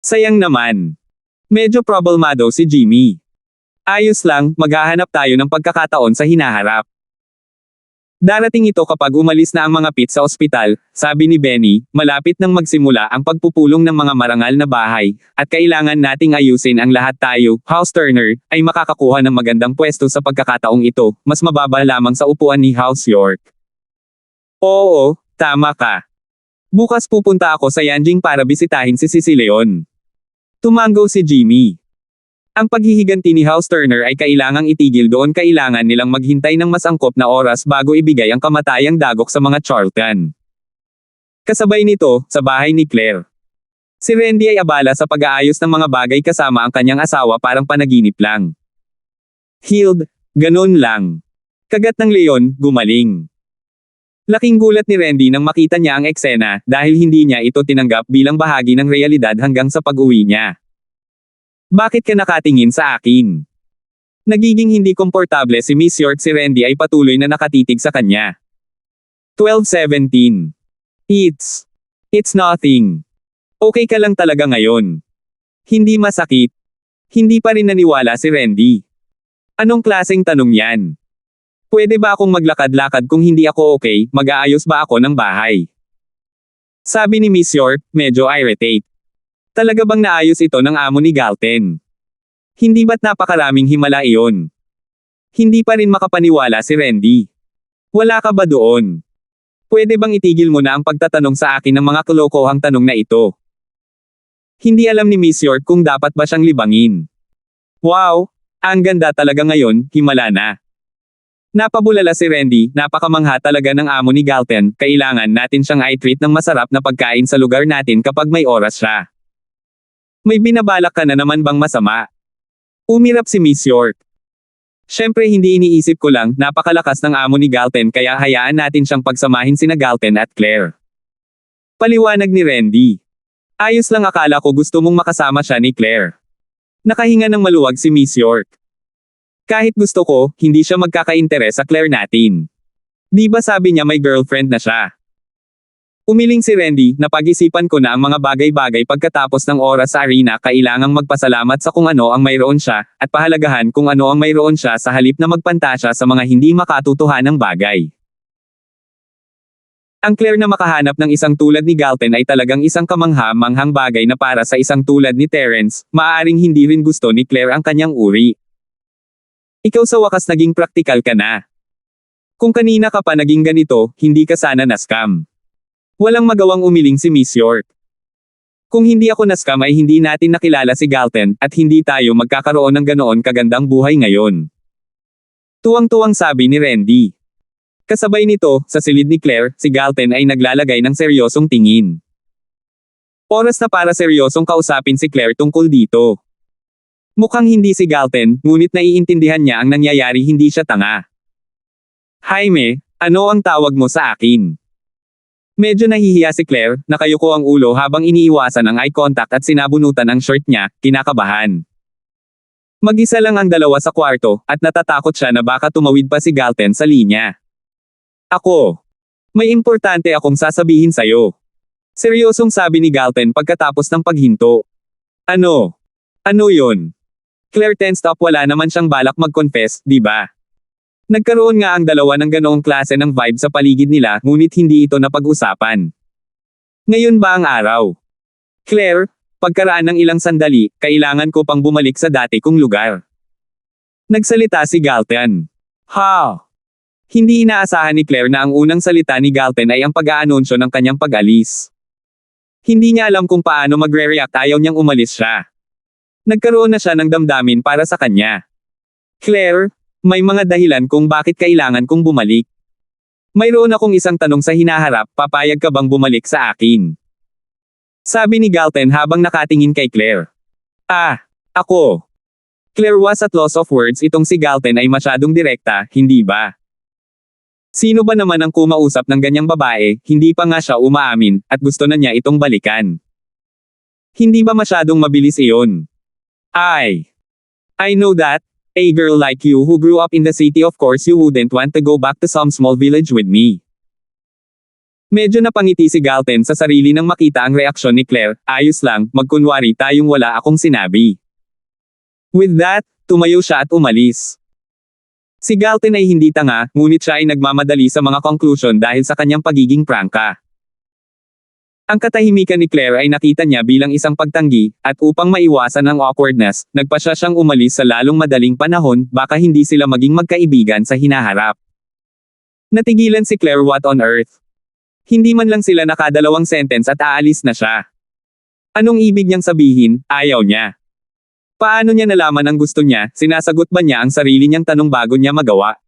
Sayang naman. Medyo problemado si Jimmy. Ayos lang, maghahanap tayo ng pagkakataon sa hinaharap. Darating ito kapag umalis na ang mga Pitts sa ospital, sabi ni Benny, malapit nang magsimula ang pagpupulong ng mga marangal na bahay, at kailangan nating ayusin ang lahat. Tayo, House Turner, ay makakakuha ng magandang pwesto sa pagkakataong ito, mas mababa lamang sa upuan ni House York. Oo, tama ka. Bukas pupunta ako sa Yanjing para bisitahin si Sisi Leon. Tumango si Jimmy. Ang paghihiganti ni House Turner ay kailangang itigil doon, kailangan nilang maghintay ng mas angkop na oras bago ibigay ang kamatayang dagok sa mga Charlton. Kasabay nito, sa bahay ni Claire. Si Randy ay abala sa pag-aayos ng mga bagay kasama ang kanyang asawa, parang panaginip lang. Healed, ganun lang. Kagat ng leon, gumaling. Laking gulat ni Randy nang makita niya ang eksena, dahil hindi niya ito tinanggap bilang bahagi ng realidad hanggang sa pag-uwi niya. Bakit ka nakatingin sa akin? Nagiging hindi komportable si Miss York, si Randy ay patuloy na nakatitig sa kanya. 12:17. It's nothing. Okay ka lang talaga ngayon. Hindi masakit. Hindi pa rin naniwala si Randy. Anong klaseng tanong yan? Pwede ba akong maglakad-lakad kung hindi ako okay, mag-aayos ba ako ng bahay? Sabi ni Miss York, medyo irritate. Talaga bang naayos ito ng amo ni Galton? Hindi ba't napakaraming himala iyon? Hindi pa rin makapaniwala si Randy. Wala ka ba doon? Pwede bang itigil mo na ang pagtatanong sa akin ng mga kalokohang tanong na ito? Hindi alam ni Miss York kung dapat ba siyang libangin. Wow! Ang ganda talaga ngayon, himala na. Napabulala si Randy, napakamangha talaga ng amo ni Galton, kailangan natin siyang i-treat ng masarap na pagkain sa lugar natin kapag may oras siya. May binabalak ka na naman bang masama? Umirap si Miss York. Siyempre hindi iniisip ko lang, napakalakas ng amo ni Galton kaya hayaan natin siyang pagsamahin sina Galton at Claire. Paliwanag ni Randy. Ayos lang, akala ko gusto mong makasama siya ni Claire. Nakahinga ng maluwag si Miss York. Kahit gusto ko, hindi siya magkaka-interes sa Claire natin. Di ba sabi niya may girlfriend na siya? Umiling si Randy, napag-isipan ko na ang mga bagay-bagay pagkatapos ng oras sa arena, kailangang magpasalamat sa kung ano ang mayroon siya, at pahalagahan kung ano ang mayroon siya sa halip na magpantasya sa mga hindi makatutuhanang bagay. Ang Claire na makahanap ng isang tulad ni Galton ay talagang isang kamangha-manghang bagay na para sa isang tulad ni Terence, maaaring hindi rin gusto ni Claire ang kanyang uri. Ikaw sa wakas naging praktikal ka na. Kung kanina ka pa naging ganito, hindi ka sana na-scam. Walang magawang umiling si Miss York. Kung hindi ako na-scam ay hindi natin nakilala si Galton, at hindi tayo magkakaroon ng ganoon kagandang buhay ngayon. Tuwang-tuwang sabi ni Randy. Kasabay nito, sa silid ni Claire, si Galton ay naglalagay ng seryosong tingin. Oras na para seryosong kausapin si Claire tungkol dito. Mukhang hindi si Galton, ngunit naiintindihan niya ang nangyayari, hindi siya tanga. Jaime, ano ang tawag mo sa akin? Medyo nahihiya si Claire, nakayuko ang ulo habang iniiwasan ang eye contact at sinabunutan ang shirt niya, kinakabahan. Mag-isa lang ang dalawa sa kwarto, at natatakot siya na baka tumawid pa si Galton sa linya. Ako. May importante akong sasabihin sa'yo. Seryosong sabi ni Galton pagkatapos ng paghinto. Ano? Ano yon? Claire tensed up, wala naman siyang balak mag-confess, di ba? Nagkaroon nga ang dalawa ng ganoong klase ng vibe sa paligid nila, ngunit hindi ito napag-usapan. Ngayon ba ang araw? Claire, pagkaraan ng ilang sandali, kailangan ko pang bumalik sa dati kong lugar. Nagsalita si Galton. Ha? Hindi inaasahan ni Claire na ang unang salita ni Galton ay ang pag-aanunsyo ng kanyang pag-alis. Hindi niya alam kung paano magre-react, ayaw niyang umalis siya. Nagkaroon na siya ng damdamin para sa kanya. Claire, may mga dahilan kung bakit kailangan kong bumalik. Mayroon akong isang tanong sa hinaharap, papayag ka bang bumalik sa akin? Sabi ni Galton habang nakatingin kay Claire. Ako. Claire was at loss of words, itong si Galton ay masyadong direkta, hindi ba? Sino ba naman ang kumausap ng ganyang babae, hindi pa nga siya umaamin, at gusto na niya itong balikan. Hindi ba masyadong mabilis iyon? I know that. A girl like you who grew up in the city, of course you wouldn't want to go back to some small village with me. Medyo napangiti si Galton sa sarili nang makita ang reaksyon ni Claire, ayos lang, magkunwari tayong wala akong sinabi. With that, tumayo siya at umalis. Si Galton ay hindi tanga, ngunit siya ay nagmamadali sa mga conclusion dahil sa kanyang pagiging prangka. Ang katahimikan ni Claire ay nakita niya bilang isang pagtanggi, at upang maiwasan ang awkwardness, nagpasya siyang umalis sa lalong madaling panahon, baka hindi sila maging magkaibigan sa hinaharap. Natigilan si Claire, what on earth? Hindi man lang sila nakadalawang sentence at aalis na siya. Anong ibig niyang sabihin, ayaw niya? Paano niya nalaman ang gusto niya, sinasagot ba niya ang sarili niyang tanong bago niya magawa?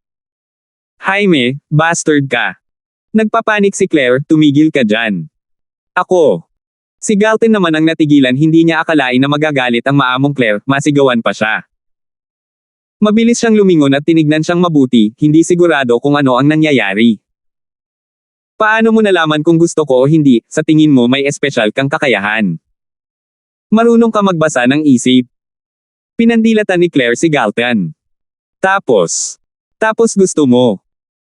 Jaime, bastard ka. Nagpapanik si Claire, tumigil ka dyan. Ako. Si Galton naman ang natigilan, hindi niya akalain na magagalit ang maamong Claire, masigawan pa siya. Mabilis siyang lumingon at tinignan siyang mabuti, hindi sigurado kung ano ang nangyayari. Paano mo nalaman kung gusto ko o hindi, sa tingin mo may espesyal kang kakayahan? Marunong ka magbasa ng isip. Pinandilatan ni Claire si Galton. Tapos gusto mo.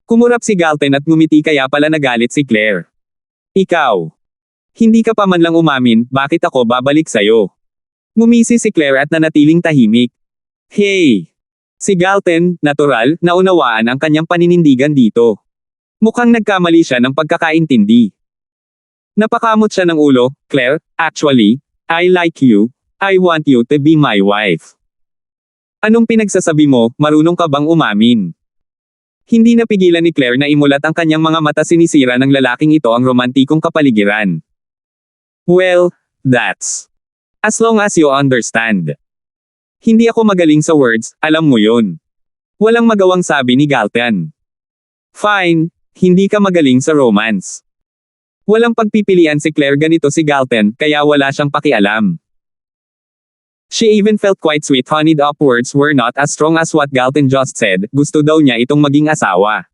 Kumurap si Galton at ngumiti, kaya pala nagalit si Claire. Ikaw. Hindi ka pa man lang umamin, bakit ako babalik sa'yo? Ngumisi si Claire at nanatiling tahimik. Hey! Si Galton, natural, naunawaan ang kanyang paninindigan dito. Mukhang nagkamali siya ng pagkakaintindi. Napakamot siya ng ulo. Claire, actually, I like you. I want you to be my wife. Anong pinagsasabi mo, marunong ka bang umamin? Hindi napigilan ni Claire na imulat ang kanyang mga mata, sinisira ng lalaking ito ang romantikong kapaligiran. Well, that's as long as you understand. Hindi ako magaling sa words, alam mo yun. Walang magawang sabi ni Galton. Fine. Hindi ka magaling sa romance. Walang pagpipilian si Claire, ganito si Galton, kaya wala siyang pakialam. She even felt quite sweet, honeyed up. Words were not as strong as what Galton just said, gusto daw niya itong maging asawa.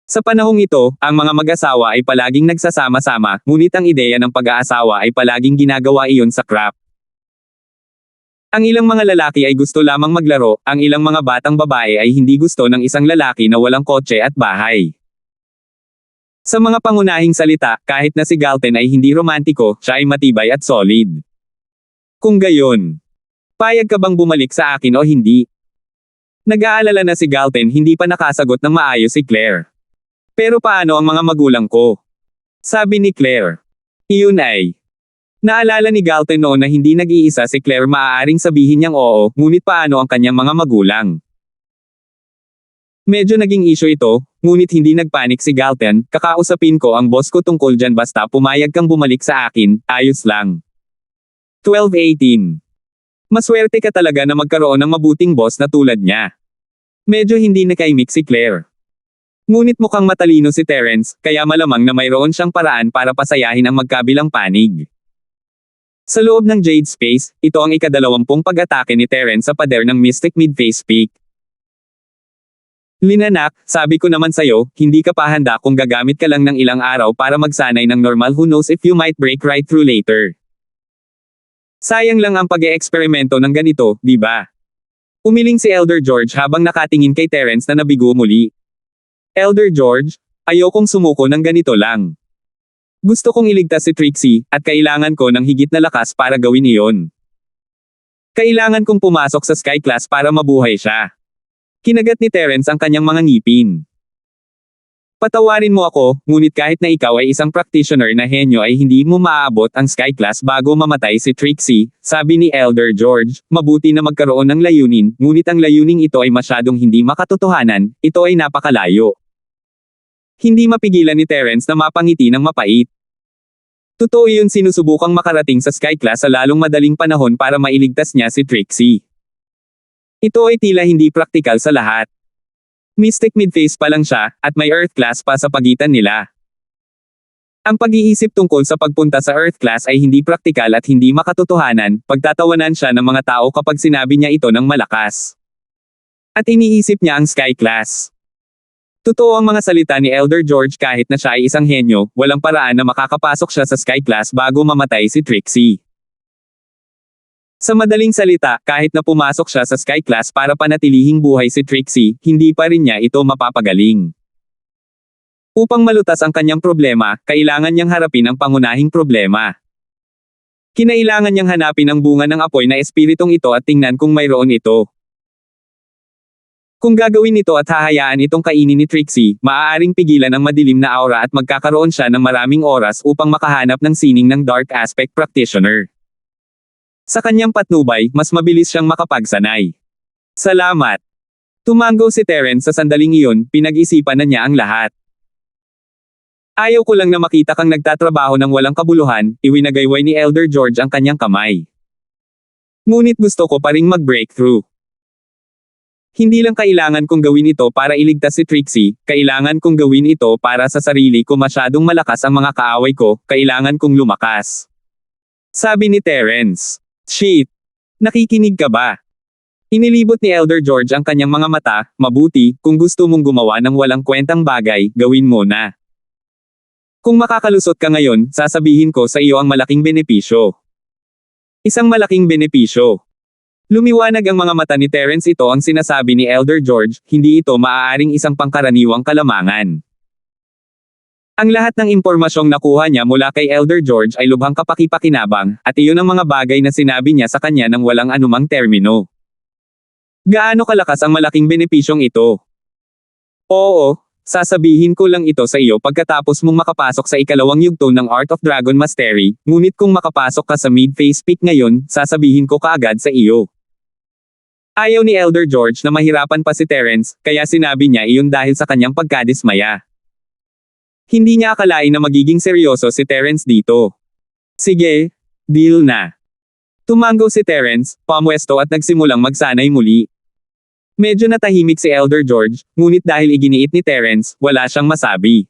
Sa panahong ito, ang mga mag-asawa ay palaging nagsasama-sama, ngunit ang ideya ng pag-aasawa ay palaging ginagawa iyon sa crap. Ang ilang mga lalaki ay gusto lamang maglaro, ang ilang mga batang babae ay hindi gusto ng isang lalaki na walang kotse at bahay. Sa mga pangunahing salita, kahit na si Galton ay hindi romantiko, siya ay matibay at solid. Kung gayon, payag ka bang bumalik sa akin o hindi? Nag-aalala na si Galton, hindi pa nakasagot ng maayos si Claire. Pero paano ang mga magulang ko? Sabi ni Claire. Iyon ay. Naalala ni Galton noon na hindi nag-iisa si Claire, maaaring sabihin niyang oo, ngunit paano ang kanyang mga magulang? Medyo naging issue ito, ngunit hindi nagpanik si Galton, kakausapin ko ang boss ko tungkol dyan, basta pumayag kang bumalik sa akin, ayos lang. 12-18. Maswerte ka talaga na magkaroon ng mabuting boss na tulad niya. Medyo hindi nakaimik si Claire. Ngunit mukhang matalino si Terence, kaya malamang na mayroon siyang paraan para pasayahin ang magkabilang panig. Sa loob ng Jade Space, ito ang ika-20 pag-atake ni Terence sa pader ng Mystic Mid-Face Peak. Linanak, sabi ko naman sayo, hindi ka pa handa kung gagamit ka lang ng ilang araw para magsanay ng normal, who knows if you might break right through later. Sayang lang ang pag-eeksperimento ng ganito, di ba? Umiling si Elder George habang nakatingin kay Terence na nabigo muli. Elder George, ayokong sumuko ng ganito lang. Gusto kong iligtas si Trixie, at kailangan ko ng higit na lakas para gawin iyon. Kailangan kong pumasok sa Sky Class para mabuhay siya. Kinagat ni Terence ang kanyang mga ngipin. Patawarin mo ako, ngunit kahit na ikaw ay isang practitioner na henyo ay hindi mo maaabot ang Sky Class bago mamatay si Trixie, sabi ni Elder George. Mabuti na magkaroon ng layunin, ngunit ang layuning ito ay masyadong hindi makatotohanan, ito ay napakalayo. Hindi mapigilan ni Terence na mapangiti ng mapait. Totoo yun, sinusubukang makarating sa Sky Class sa lalong madaling panahon para mailigtas niya si Trixie. Ito ay tila hindi praktikal sa lahat. Mystic Mid-Face pa lang siya, at may Earth Class pa sa pagitan nila. Ang pag-iisip tungkol sa pagpunta sa Earth Class ay hindi praktikal at hindi makatotohanan, pagtatawanan siya ng mga tao kapag sinabi niya ito ng malakas. At iniisip niya ang Sky Class. Totoo ang mga salita ni Elder George, kahit na siya ay isang henyo, walang paraan na makakapasok siya sa Sky Class bago mamatay si Trixie. Sa madaling salita, kahit na pumasok siya sa Sky Class para panatilihing buhay si Trixie, hindi pa rin niya ito mapapagaling. Upang malutas ang kanyang problema, kailangan niyang harapin ang pangunahing problema. Kinailangan niyang hanapin ang bunga ng apoy na espiritong ito at tingnan kung mayroon ito. Kung gagawin ito at hahayaan itong kainin ni Trixie, maaaring pigilan ang madilim na aura at magkakaroon siya ng maraming oras upang makahanap ng sining ng Dark Aspect Practitioner. Sa kanyang patnubay, mas mabilis siyang makapagsanay. Salamat. Tumango si Terence sa sandaling iyon, pinag-isipan na niya ang lahat. Ayaw ko lang na makita kang nagtatrabaho ng walang kabuluhan, iwinagayway ni Elder George ang kanyang kamay. Ngunit gusto ko pa ring mag-breakthrough. Hindi lang kailangan kong gawin ito para iligtas si Trixie, kailangan kong gawin ito para sa sarili ko masyadong malakas ang mga kaaway ko, kailangan kong lumakas. Sabi ni Terence. Shit! Nakikinig ka ba? Inilibot ni Elder George ang kanyang mga mata, mabuti, kung gusto mong gumawa ng walang kwentang bagay, gawin mo na. Kung makakalusot ka ngayon, sasabihin ko sa iyo ang malaking benepisyo. Isang malaking benepisyo. Lumiwanag ang mga mata ni Terence, ito ang sinasabi ni Elder George, hindi ito maaaring isang pangkaraniwang kalamangan. Ang lahat ng impormasyong nakuha niya mula kay Elder George ay lubhang kapaki-pakinabang, at iyon ang mga bagay na sinabi niya sa kanya ng walang anumang termino. Gaano kalakas ang malaking benepisyong ito? Oo, sasabihin ko lang ito sa iyo pagkatapos mong makapasok sa ikalawang yugto ng Art of Dragon Mastery, ngunit kung makapasok ka sa mid-phase peak ngayon, sasabihin ko kaagad sa iyo. Ayaw ni Elder George na mahirapan pa si Terence, kaya sinabi niya iyon dahil sa kanyang pagkadismaya. Hindi niya akalain na magiging seryoso si Terence dito. Sige, deal na. Tumango si Terence, pamwesto at nagsimulang magsanay muli. Medyo natahimik si Elder George, ngunit dahil iginiit ni Terence, wala siyang masabi.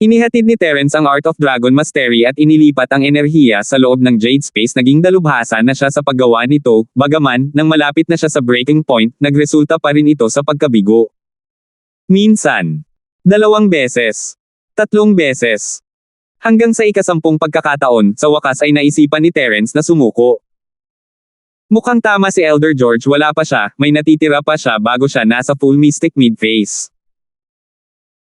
Inihatid ni Terence ang Art of Dragon Mastery at inilipat ang enerhiya sa loob ng Jade Space, naging dalubhasa na siya sa paggawa nito, bagaman, nang malapit na siya sa breaking point, nagresulta pa rin ito sa pagkabigo. Minsan. 2 beses. 3 beses. Hanggang sa ika-10 pagkakataon, sa wakas ay naisipan ni Terence na sumuko. Mukhang tama si Elder George, wala pa siya, may natitira pa siya bago siya nasa full mystic mid-phase.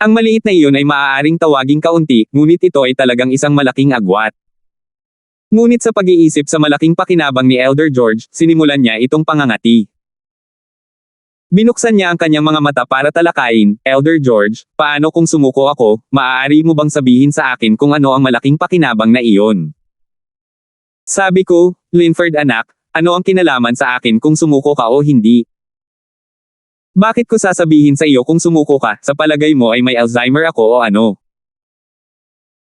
Ang maliit na iyon ay maaaring tawaging kaunti, ngunit ito ay talagang isang malaking agwat. Ngunit sa pag-iisip sa malaking pakinabang ni Elder George, sinimulan niya itong pangangati. Binuksan niya ang kanyang mga mata para talakayin, Elder George, paano kung sumuko ako, maaari mo bang sabihin sa akin kung ano ang malaking pakinabang na iyon? Sabi ko, Linford anak, ano ang kinalaman sa akin kung sumuko ka o hindi? Bakit ko sasabihin sa iyo kung sumuko ka, sa palagay mo ay may Alzheimer ako o ano?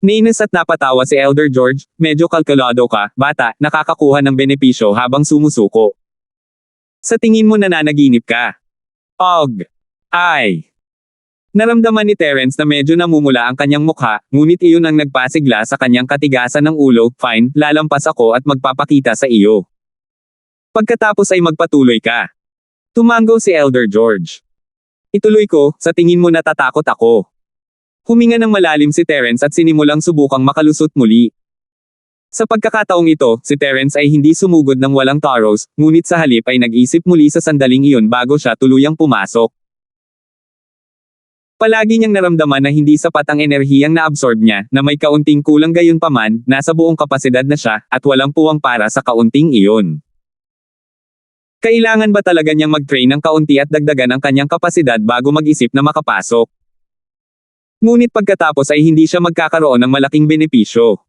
Nainis at napatawa si Elder George, medyo kalkulado ka, bata, nakakakuha ng benepisyo habang sumusuko. Sa tingin mo nananaginip ka? Og. Ay. Naramdaman ni Terence na medyo namumula ang kanyang mukha, ngunit iyon ang nagpasigla sa kanyang katigasan ng ulo, fine, lalampas ako at magpapakita sa iyo. Pagkatapos ay magpatuloy ka. Tumango si Elder George. Ituloy ko, sa tingin mo natatakot ako. Huminga ng malalim si Terence at sinimulang subukang makalusot muli. Sa pagkakataong ito, si Terence ay hindi sumugod ng walang taros, ngunit sa halip ay nag-isip muli sa sandaling iyon bago siya tuluyang pumasok. Palagi niyang naramdaman na hindi sapat ang enerhiyang na-absorb niya, na may kaunting kulang gayunpaman, nasa buong kapasidad na siya, at walang puwang para sa kaunting iyon. Kailangan ba talaga niyang mag-train ng kaunti at dagdagan ang kanyang kapasidad bago mag-isip na makapasok? Ngunit pagkatapos ay hindi siya magkakaroon ng malaking benepisyo.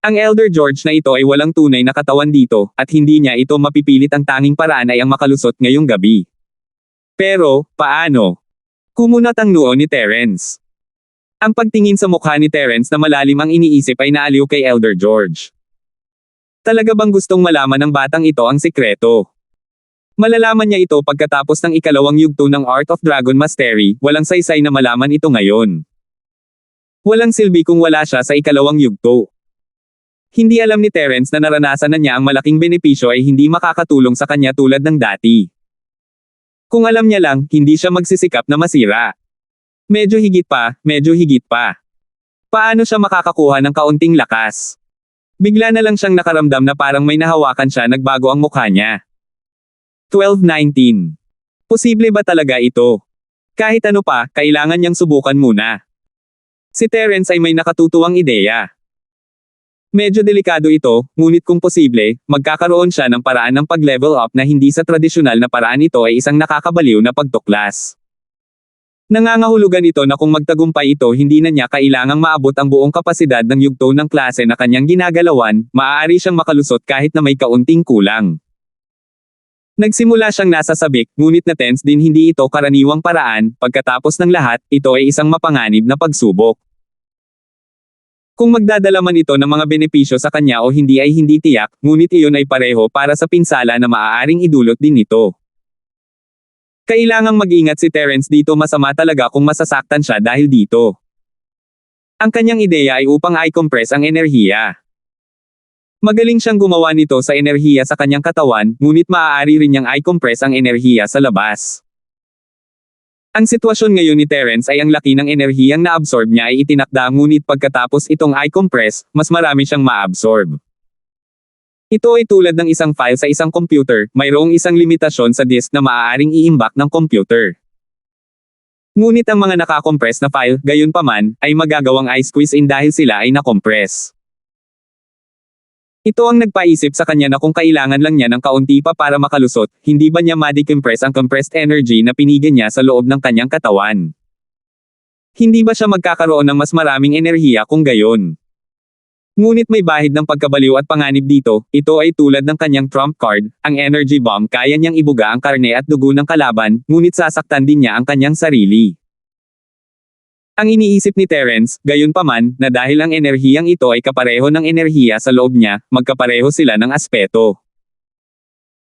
Ang Elder George na ito ay walang tunay na katawan dito, at hindi niya ito mapipilit, ang tanging paraan ay ang makalusot ngayong gabi. Pero, paano? Kumunat ang noo ni Terence. Ang pagtingin sa mukha ni Terence na malalim ang iniisip ay naaliw kay Elder George. Talaga bang gustong malaman ng batang ito ang sikreto? Malalaman niya ito pagkatapos ng ikalawang yugto ng Art of Dragon Mastery, walang saysay na malaman ito ngayon. Walang silbi kung wala siya sa ikalawang yugto. Hindi alam ni Terence na naranasan na niya ang malaking benepisyo ay hindi makakatulong sa kanya tulad ng dati. Kung alam niya lang, hindi siya magsisikap na masira. Medyo higit pa. Paano siya makakakuha ng kaunting lakas? Bigla na lang siyang nakaramdam na parang may nahawakan siya, nagbago ang mukha niya. 12:19. Posible ba talaga ito? Kahit ano pa, kailangan niyang subukan muna. Si Terence ay may nakatutuwang ideya. Medyo delikado ito, ngunit kung posible, magkakaroon siya ng paraan ng pag-level up na hindi sa tradisyonal na paraan. Ito ay isang nakakabaliw na pagtuklas. Nangangahulugan ito na kung magtagumpay ito, hindi na niya kailangang maabot ang buong kapasidad ng yugto ng klase na kanyang ginagalawan, maaari siyang makalusot kahit na may kaunting kulang. Nagsimula siyang nasa sabik, ngunit na-tense din hindi ito karaniwang paraan, pagkatapos ng lahat, ito ay isang mapanganib na pagsubok. Kung magdadala man ito ng mga benepisyo sa kanya o hindi ay hindi tiyak, ngunit iyon ay pareho para sa pinsala na maaaring idulot din nito. Kailangang mag-ingat si Terence dito, masama talaga kung masasaktan siya dahil dito. Ang kanyang ideya ay upang i-compress ang enerhiya. Magaling siyang gumawa nito sa enerhiya sa kanyang katawan, ngunit maaari rin niyang i-compress ang enerhiya sa labas. Ang sitwasyon ngayon ni Terence ay ang laki ng enerhiyang na-absorb niya ay itinakda, ngunit pagkatapos itong i-compress, mas marami siyang ma-absorb. Ito ay tulad ng isang file sa isang computer, mayroong isang limitasyon sa disk na maaaring i-imbak ng computer. Ngunit ang mga nakakompress na file, gayunpaman, ay magagawang i-squeeze in dahil sila ay na-compress. Ito ang nagpaisip sa kanya na kung kailangan lang niya ng kaunti pa para makalusot, hindi ba niya ma-decompress ang compressed energy na pinigan niya sa loob ng kanyang katawan? Hindi ba siya magkakaroon ng mas maraming enerhiya kung gayon? Ngunit may bahid ng pagkabaliw at panganib dito, ito ay tulad ng kanyang trump card, ang energy bomb, kaya niyang ibuga ang karne at dugo ng kalaban, ngunit sasaktan din niya ang kanyang sarili. Ang iniisip ni Terence, gayunpaman, na dahil ang enerhiyang ito ay kapareho ng enerhiya sa loob niya, magkapareho sila ng aspeto.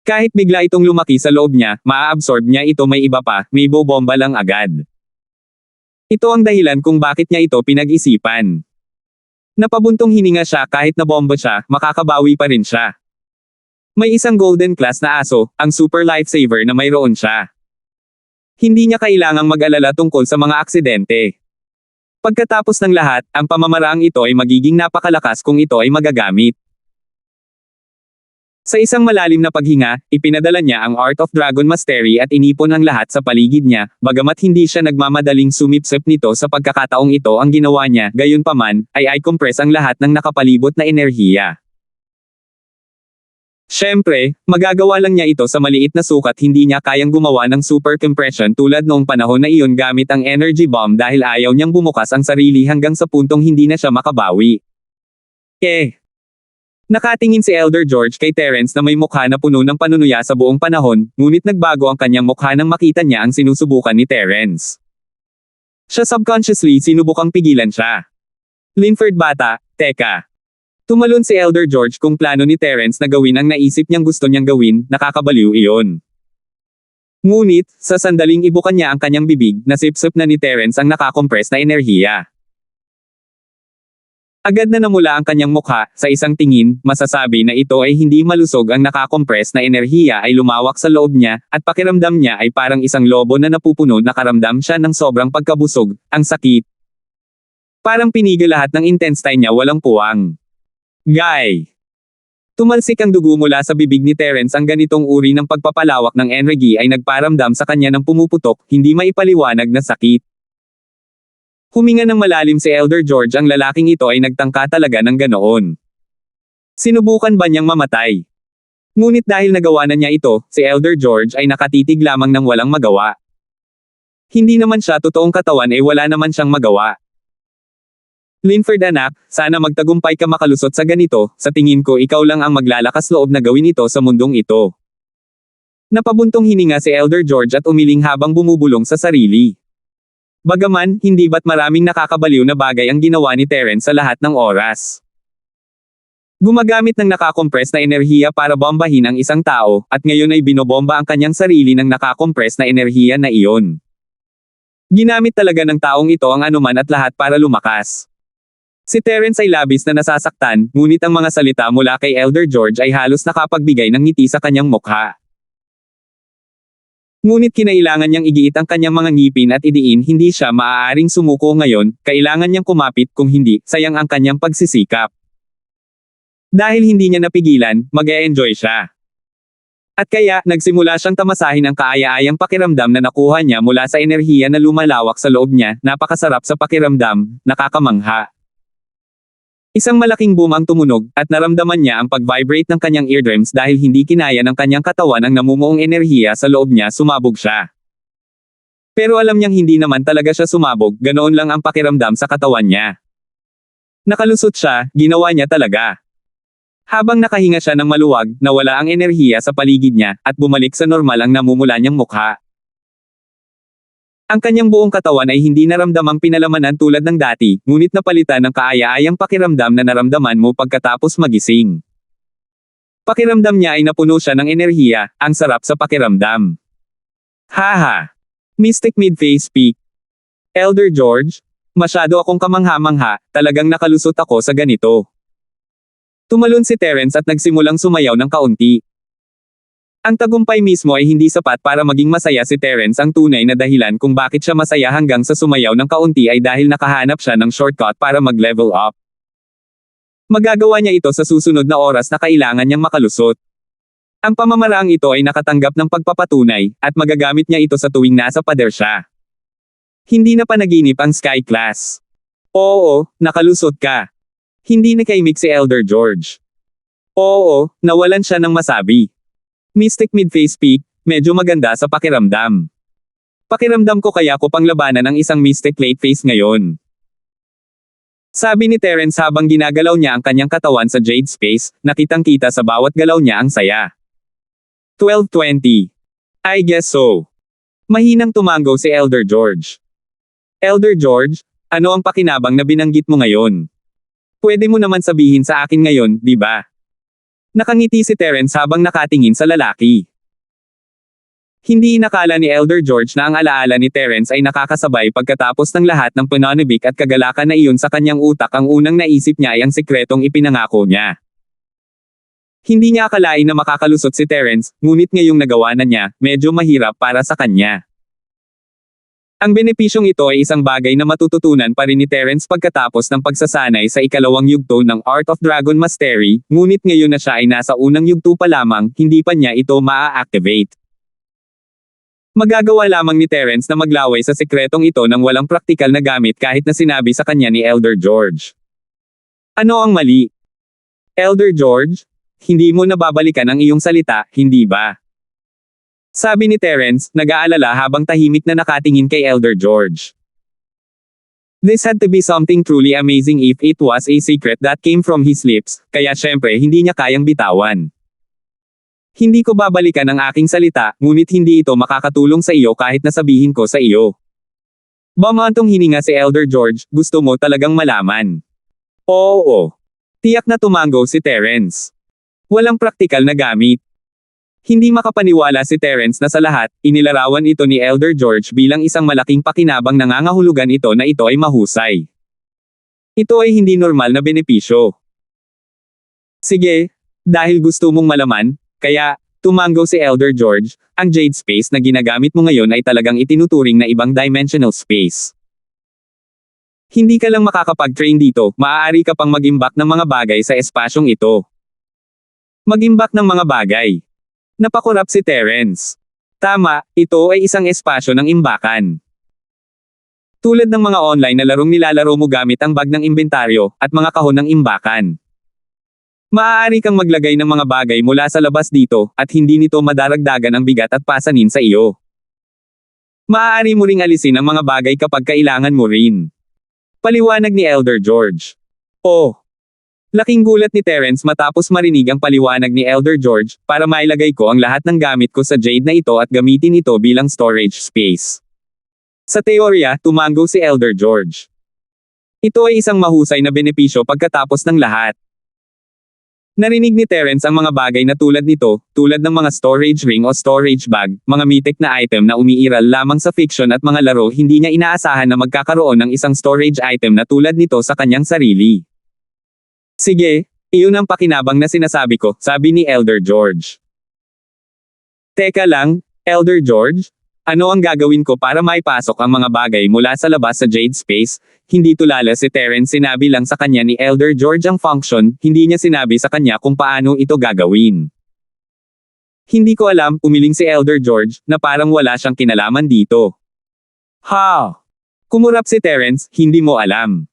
Kahit bigla itong lumaki sa loob niya, maa-absorb niya ito, may iba pa, may bobomba lang agad. Ito ang dahilan kung bakit niya ito pinag-isipan. Napabuntong hininga siya, kahit nabomba siya, makakabawi pa rin siya. May isang golden class na aso, ang super lifesaver na mayroon siya. Hindi niya kailangang mag-alala tungkol sa mga aksidente. Pagkatapos ng lahat, ang pamamaraang ito ay magiging napakalakas kung ito ay magagamit. Sa isang malalim na paghinga, ipinadala niya ang Art of Dragon Mastery at inipon ang lahat sa paligid niya, bagamat hindi siya nagmamadaling sumipsip nito sa pagkakataong ito, ang ginawa niya, gayunpaman, ay i-compress ang lahat ng nakapalibot na enerhiya. Siyempre, magagawa lang niya ito sa maliit na sukat, hindi niya kayang gumawa ng super compression tulad noong panahon na iyon gamit ang energy bomb dahil ayaw niyang bumukas ang sarili hanggang sa puntong hindi na siya makabawi. Nakatingin si Elder George kay Terence na may mukha na puno ng panunuya sa buong panahon, ngunit nagbago ang kanyang mukha nang makita niya ang sinusubukan ni Terence. Siya subconsciously sinubukang pigilan siya. Linford, bata, teka. Tumalon si Elder George kung plano ni Terence na gawin ang naisip niyang gusto niyang gawin, nakakabaliw iyon. Ngunit, sa sandaling ibukan niya ang kanyang bibig, nasipsip na ni Terence ang nakakompress na enerhiya. Agad na namula ang kanyang mukha, sa isang tingin, masasabi na ito ay hindi malusog, ang nakakompress na enerhiya ay lumawak sa loob niya, at pakiramdam niya ay parang isang lobo na napupuno, nakaramdam siya ng sobrang pagkabusog, ang sakit. Parang pinigil lahat ng intestine niya, walang puwang. Guy! Tumalsik ang dugo mula sa bibig ni Terence, ang ganitong uri ng pagpapalawak ng energy ay nagparamdam sa kanya ng pumuputok, hindi maipaliwanag na sakit. Huminga ng malalim si Elder George, ang lalaking ito ay nagtangka talaga ng ganoon. Sinubukan ba niyang mamatay? Ngunit dahil nagawa na niya ito, si Elder George ay nakatitig lamang ng walang magawa. Hindi naman siya totoong katawan, wala naman siyang magawa. Linford, anak, sana magtagumpay ka makalusot sa ganito, sa tingin ko ikaw lang ang maglalakas loob na gawin ito sa mundong ito. Napabuntong hininga si Elder George at umiling habang bumubulong sa sarili. Bagaman, hindi ba't maraming nakakabaliw na bagay ang ginawa ni Terence sa lahat ng oras. Gumagamit ng nakakompress na enerhiya para bombahin ang isang tao, at ngayon ay binobomba ang kanyang sarili ng nakakompress na enerhiya na iyon. Ginamit talaga ng taong ito ang anuman at lahat para lumakas. Si Terence ay labis na nasasaktan, ngunit ang mga salita mula kay Elder George ay halos nakapagbigay ng ngiti sa kanyang mukha. Ngunit kinailangan niyang igiit ang kanyang mga ngipin at idiin, hindi siya maaaring sumuko ngayon, kailangan niyang kumapit, kung hindi, sayang ang kanyang pagsisikap. Dahil hindi niya napigilan, mag-e-enjoy siya. At kaya, nagsimula siyang tamasahin ang kaaya-ayang pakiramdam na nakuha niya mula sa enerhiya na lumalawak sa loob niya, napakasarap sa pakiramdam, nakakamangha. Isang malaking boom ang tumunog, at naramdaman niya ang pag-vibrate ng kanyang eardrums dahil hindi kinaya ng kanyang katawan ang namumuong enerhiya sa loob niya, sumabog siya. Pero alam niyang hindi naman talaga siya sumabog, ganoon lang ang pakiramdam sa katawan niya. Nakalusot siya, ginawa niya talaga. Habang nakahinga siya ng maluwag, nawala ang enerhiya sa paligid niya, at bumalik sa normal ang namumula niyang mukha. Ang kanyang buong katawan ay hindi naramdamang pinalamanan tulad ng dati, ngunit napalitan ng kaaya-ayang pakiramdam na naramdaman mo pagkatapos magising. Pakiramdam niya ay napuno siya ng enerhiya, ang sarap sa pakiramdam. Haha! Mystic Mid-Face Peak. Elder George, masyado akong kamangha-mangha, talagang nakalusot ako sa ganito. Tumalon si Terence at nagsimulang sumayaw ng kaunti. Ang tagumpay mismo ay hindi sapat para maging masaya si Terence. Ang tunay na dahilan kung bakit siya masaya hanggang sa sumayaw ng kaunti ay dahil nakahanap siya ng shortcut para mag-level up. Magagawa niya ito sa susunod na oras na kailangan niyang makalusot. Ang pamamaraang ito ay nakatanggap ng pagpapatunay, at magagamit niya ito sa tuwing nasa pader siya. Hindi na panaginip ang Sky Class. Oo, nakalusot ka. Hindi nakaimik si Elder George. Oo, nawalan siya ng masabi. Mystic Mid-Face Peak, medyo maganda sa pakiramdam. Pakiramdam ko kaya ko panglabanan ang isang Mystic Late Face ngayon. Sabi ni Terence habang ginagalaw niya ang kanyang katawan sa Jade Space, nakitang-kita sa bawat galaw niya ang saya. 12:20. I guess so. Mahinang tumango si Elder George. Elder George, ano ang pakinabang na binanggit mo ngayon? Pwede mo naman sabihin sa akin ngayon, di ba? Nakangiti si Terence habang nakatingin sa lalaki. Hindi inakala ni Elder George na ang alaala ni Terence ay nakakasabay pagkatapos ng lahat ng pananabik at kagalakan na iyon sa kanyang utak. Ang unang naisip niya ay ang sikretong ipinangako niya. Hindi niya akalain na makakalusot si Terence, ngunit ngayong nagawa na niya, medyo mahirap para sa kanya. Ang benepisyong ito ay isang bagay na matututunan pa rin ni Terence pagkatapos ng pagsasanay sa ikalawang yugto ng Art of Dragon Mastery, ngunit ngayon na siya ay nasa unang yugto pa lamang, hindi pa niya ito maa-activate. Magagawa lamang ni Terence na maglaway sa sikretong ito ng walang praktikal na gamit kahit na sinabi sa kanya ni Elder George. Ano ang mali? Elder George, hindi mo nababalikan ang iyong salita, hindi ba? Sabi ni Terence, nag-aalala habang tahimik na nakatingin kay Elder George. This had to be something truly amazing if it was a secret that came from his lips, kaya syempre hindi niya kayang bitawan. Hindi ko babalikan ang aking salita, ngunit hindi ito makakatulong sa iyo kahit nasabihin ko sa iyo. Bumantong hininga si Elder George, gusto mo talagang malaman? Oo. Tiyak na tumango si Terence. Walang praktikal na gamit. Hindi makapaniwala si Terence na sa lahat, inilarawan ito ni Elder George bilang isang malaking pakinabang. Nangangahulugan ito na ito ay mahusay. Ito ay hindi normal na benepisyo. Sige, dahil gusto mong malaman, kaya, tumango si Elder George, ang Jade Space na ginagamit mo ngayon ay talagang itinuturing na ibang dimensional space. Hindi ka lang makakapag-train dito, maaari ka pang mag-imbak ng mga bagay sa espasyong ito. Mag-imbak ng mga bagay. Napakurap si Terence. Tama, ito ay isang espasyo ng imbakan. Tulad ng mga online na larong nilalaro mo gamit ang bag ng inventaryo, at mga kahon ng imbakan. Maaari kang maglagay ng mga bagay mula sa labas dito, at hindi nito madaragdagan ang bigat at pasanin sa iyo. Maaari mo ring alisin ang mga bagay kapag kailangan mo rin. Paliwanag ni Elder George. Oh! Laking gulat ni Terence matapos marinig ang paliwanag ni Elder George, para mailagay ko ang lahat ng gamit ko sa Jade na ito at gamitin ito bilang storage space. Sa teorya, tumango si Elder George. Ito ay isang mahusay na benepisyo pagkatapos ng lahat. Narinig ni Terence ang mga bagay na tulad nito, tulad ng mga storage ring o storage bag, mga mythic na item na umiiral lamang sa fiction at mga laro. Hindi niya inaasahan na magkakaroon ng isang storage item na tulad nito sa kanyang sarili. Sige, iyon ang pakinabang na sinasabi ko, sabi ni Elder George. Teka lang, Elder George, ano ang gagawin ko para maipasok ang mga bagay mula sa labas sa Jade Space? Hindi tulala si Terence, sinabi lang sa kanya ni Elder George ang function, hindi niya sinabi sa kanya kung paano ito gagawin. Hindi ko alam, umiling si Elder George, na parang wala siyang kinalaman dito. Ha? Kumurap si Terence, hindi mo alam.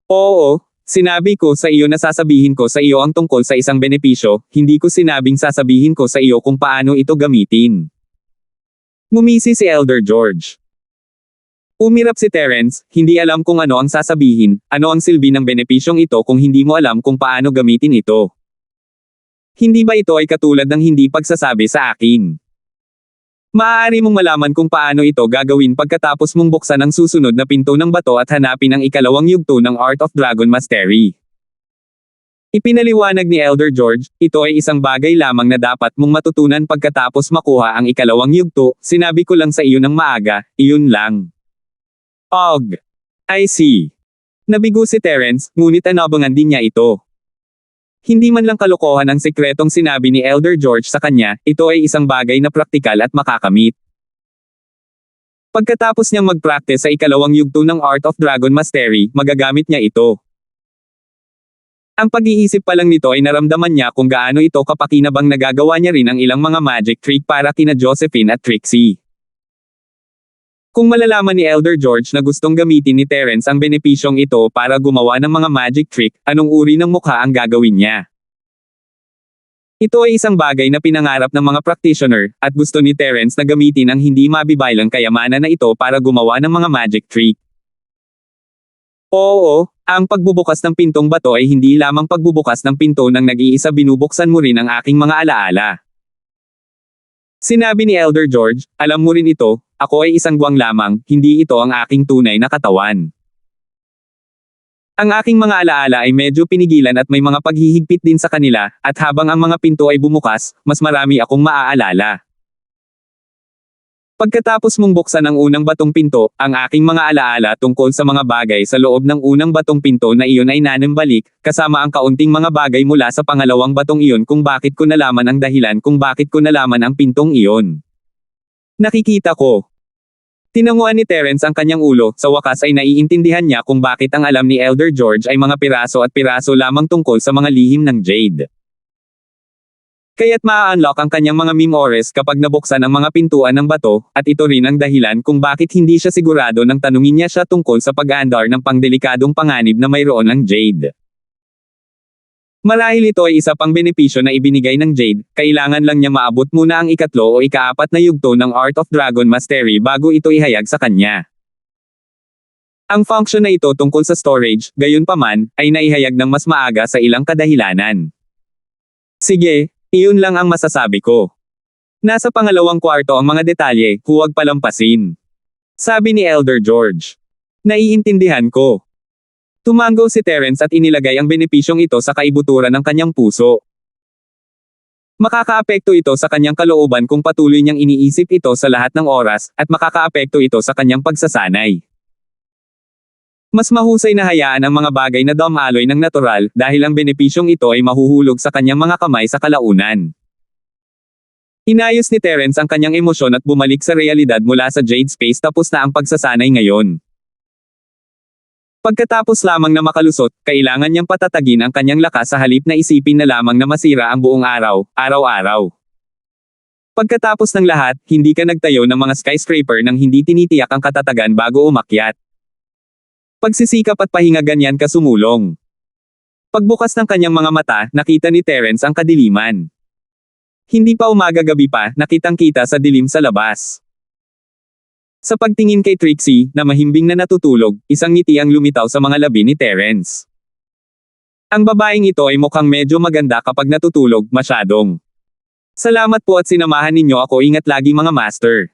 Oo. Sinabi ko sa iyo na sasabihin ko sa iyo ang tungkol sa isang benepisyo, hindi ko sinabing sasabihin ko sa iyo kung paano ito gamitin. Ngumisi si Elder George. Umirap si Terence, hindi alam kung ano ang sasabihin, ano ang silbi ng benepisyong ito kung hindi mo alam kung paano gamitin ito. Hindi ba ito ay katulad ng hindi pagsasabi sa akin? Maaari mong malaman kung paano ito gagawin pagkatapos mong buksan ang susunod na pinto ng bato at hanapin ang ikalawang yugto ng Art of Dragon Mastery. Ipinaliwanag ni Elder George, ito ay isang bagay lamang na dapat mong matutunan pagkatapos makuha ang ikalawang yugto, sinabi ko lang sa iyo ng maaga, iyon lang. Og. I see. Nabigo si Terence, ngunit anabangan din niya ito. Hindi man lang kalokohan ang sekretong sinabi ni Elder George sa kanya, ito ay isang bagay na praktikal at makakamit. Pagkatapos niyang mag-practice sa ikalawang yugto ng Art of Dragon Mastery, magagamit niya ito. Ang pag-iisip pa lang nito ay naramdaman niya kung gaano ito kapakinabang nagagawa niya rin ang ilang mga magic trick para kina Josephine at Trixie. Kung malalaman ni Elder George na gustong gamitin ni Terence ang benepisyong ito para gumawa ng mga magic trick, anong uri ng mukha ang gagawin niya? Ito ay isang bagay na pinangarap ng mga practitioner, at gusto ni Terence na gamitin ang hindi mabibaylang kayamanan na ito para gumawa ng mga magic trick. Oo, ang pagbubukas ng pintong bato ay hindi lamang pagbubukas ng pinto ng nag-iisa, binubuksan mo rin ang aking mga alaala. Sinabi ni Elder George, alam mo rin ito, ako ay isang guwang lamang, hindi ito ang aking tunay na katawan. Ang aking mga alaala ay medyo pinigilan at may mga paghihigpit din sa kanila, at habang ang mga pinto ay bumukas, mas marami akong maaalala. Pagkatapos mong buksan ang unang batong pinto, ang aking mga alaala tungkol sa mga bagay sa loob ng unang batong pinto na iyon ay nanambalik, kasama ang kaunting mga bagay mula sa pangalawang batong iyon kung bakit ko nalaman ang dahilan kung bakit ko nalaman ang pintong iyon. Nakikita ko. Tinanguan ni Terence ang kanyang ulo, sa wakas ay naiintindihan niya kung bakit ang alam ni Elder George ay mga piraso at piraso lamang tungkol sa mga lihim ng Jade. Kaya't maa-unlock ang kanyang mga memories kapag nabuksan ang mga pintuan ng bato, at ito rin ang dahilan kung bakit hindi siya sigurado nang tanungin niya siya tungkol sa pag-aandar ng pangdelikadong panganib na mayroon ng Jade. Marahil ito ay isa pang benepisyo na ibinigay ng Jade, kailangan lang niya maabot muna ang ikatlo o ikaapat na yugto ng Art of Dragon Mastery bago ito ihayag sa kanya. Ang function na ito tungkol sa storage, gayunpaman, ay naihayag ng mas maaga sa ilang kadahilanan. Sige, iyon lang ang masasabi ko. Nasa pangalawang kwarto ang mga detalye, huwag palampasin. Sabi ni Elder George. Naiintindihan ko. Tumango si Terence at inilagay ang benepisyong ito sa kaibuturan ng kanyang puso. Makakaapekto ito sa kanyang kalooban kung patuloy niyang iniisip ito sa lahat ng oras, at makakaapekto ito sa kanyang pagsasanay. Mas mahusay na hayaan ang mga bagay na dumaloy ng natural, dahil ang benepisyong ito ay mahuhulog sa kanyang mga kamay sa kalaunan. Inayos ni Terence ang kanyang emosyon at bumalik sa realidad mula sa Jade Space, tapos na ang pagsasanay ngayon. Pagkatapos lamang na makalusot, kailangan niyang patatagin ang kanyang lakas sa halip na isipin na lamang na masira ang buong araw, araw-araw. Pagkatapos ng lahat, hindi ka nagtayo ng mga skyscraper nang hindi tinitiyak ang katatagan bago umakyat. Pagsisikap at pahinga, ganyan ka sumulong. Pagbukas ng kanyang mga mata, nakita ni Terence ang kadiliman. Hindi pa umaga-gabi pa, nakitang-kita sa dilim sa labas. Sa pagtingin kay Trixie, na mahimbing na natutulog, isang ngiti ang lumitaw sa mga labi ni Terence. Ang babaeng ito ay mukhang medyo maganda kapag natutulog, masyadong. Salamat po at sinamahan ninyo ako, ingat lagi mga master.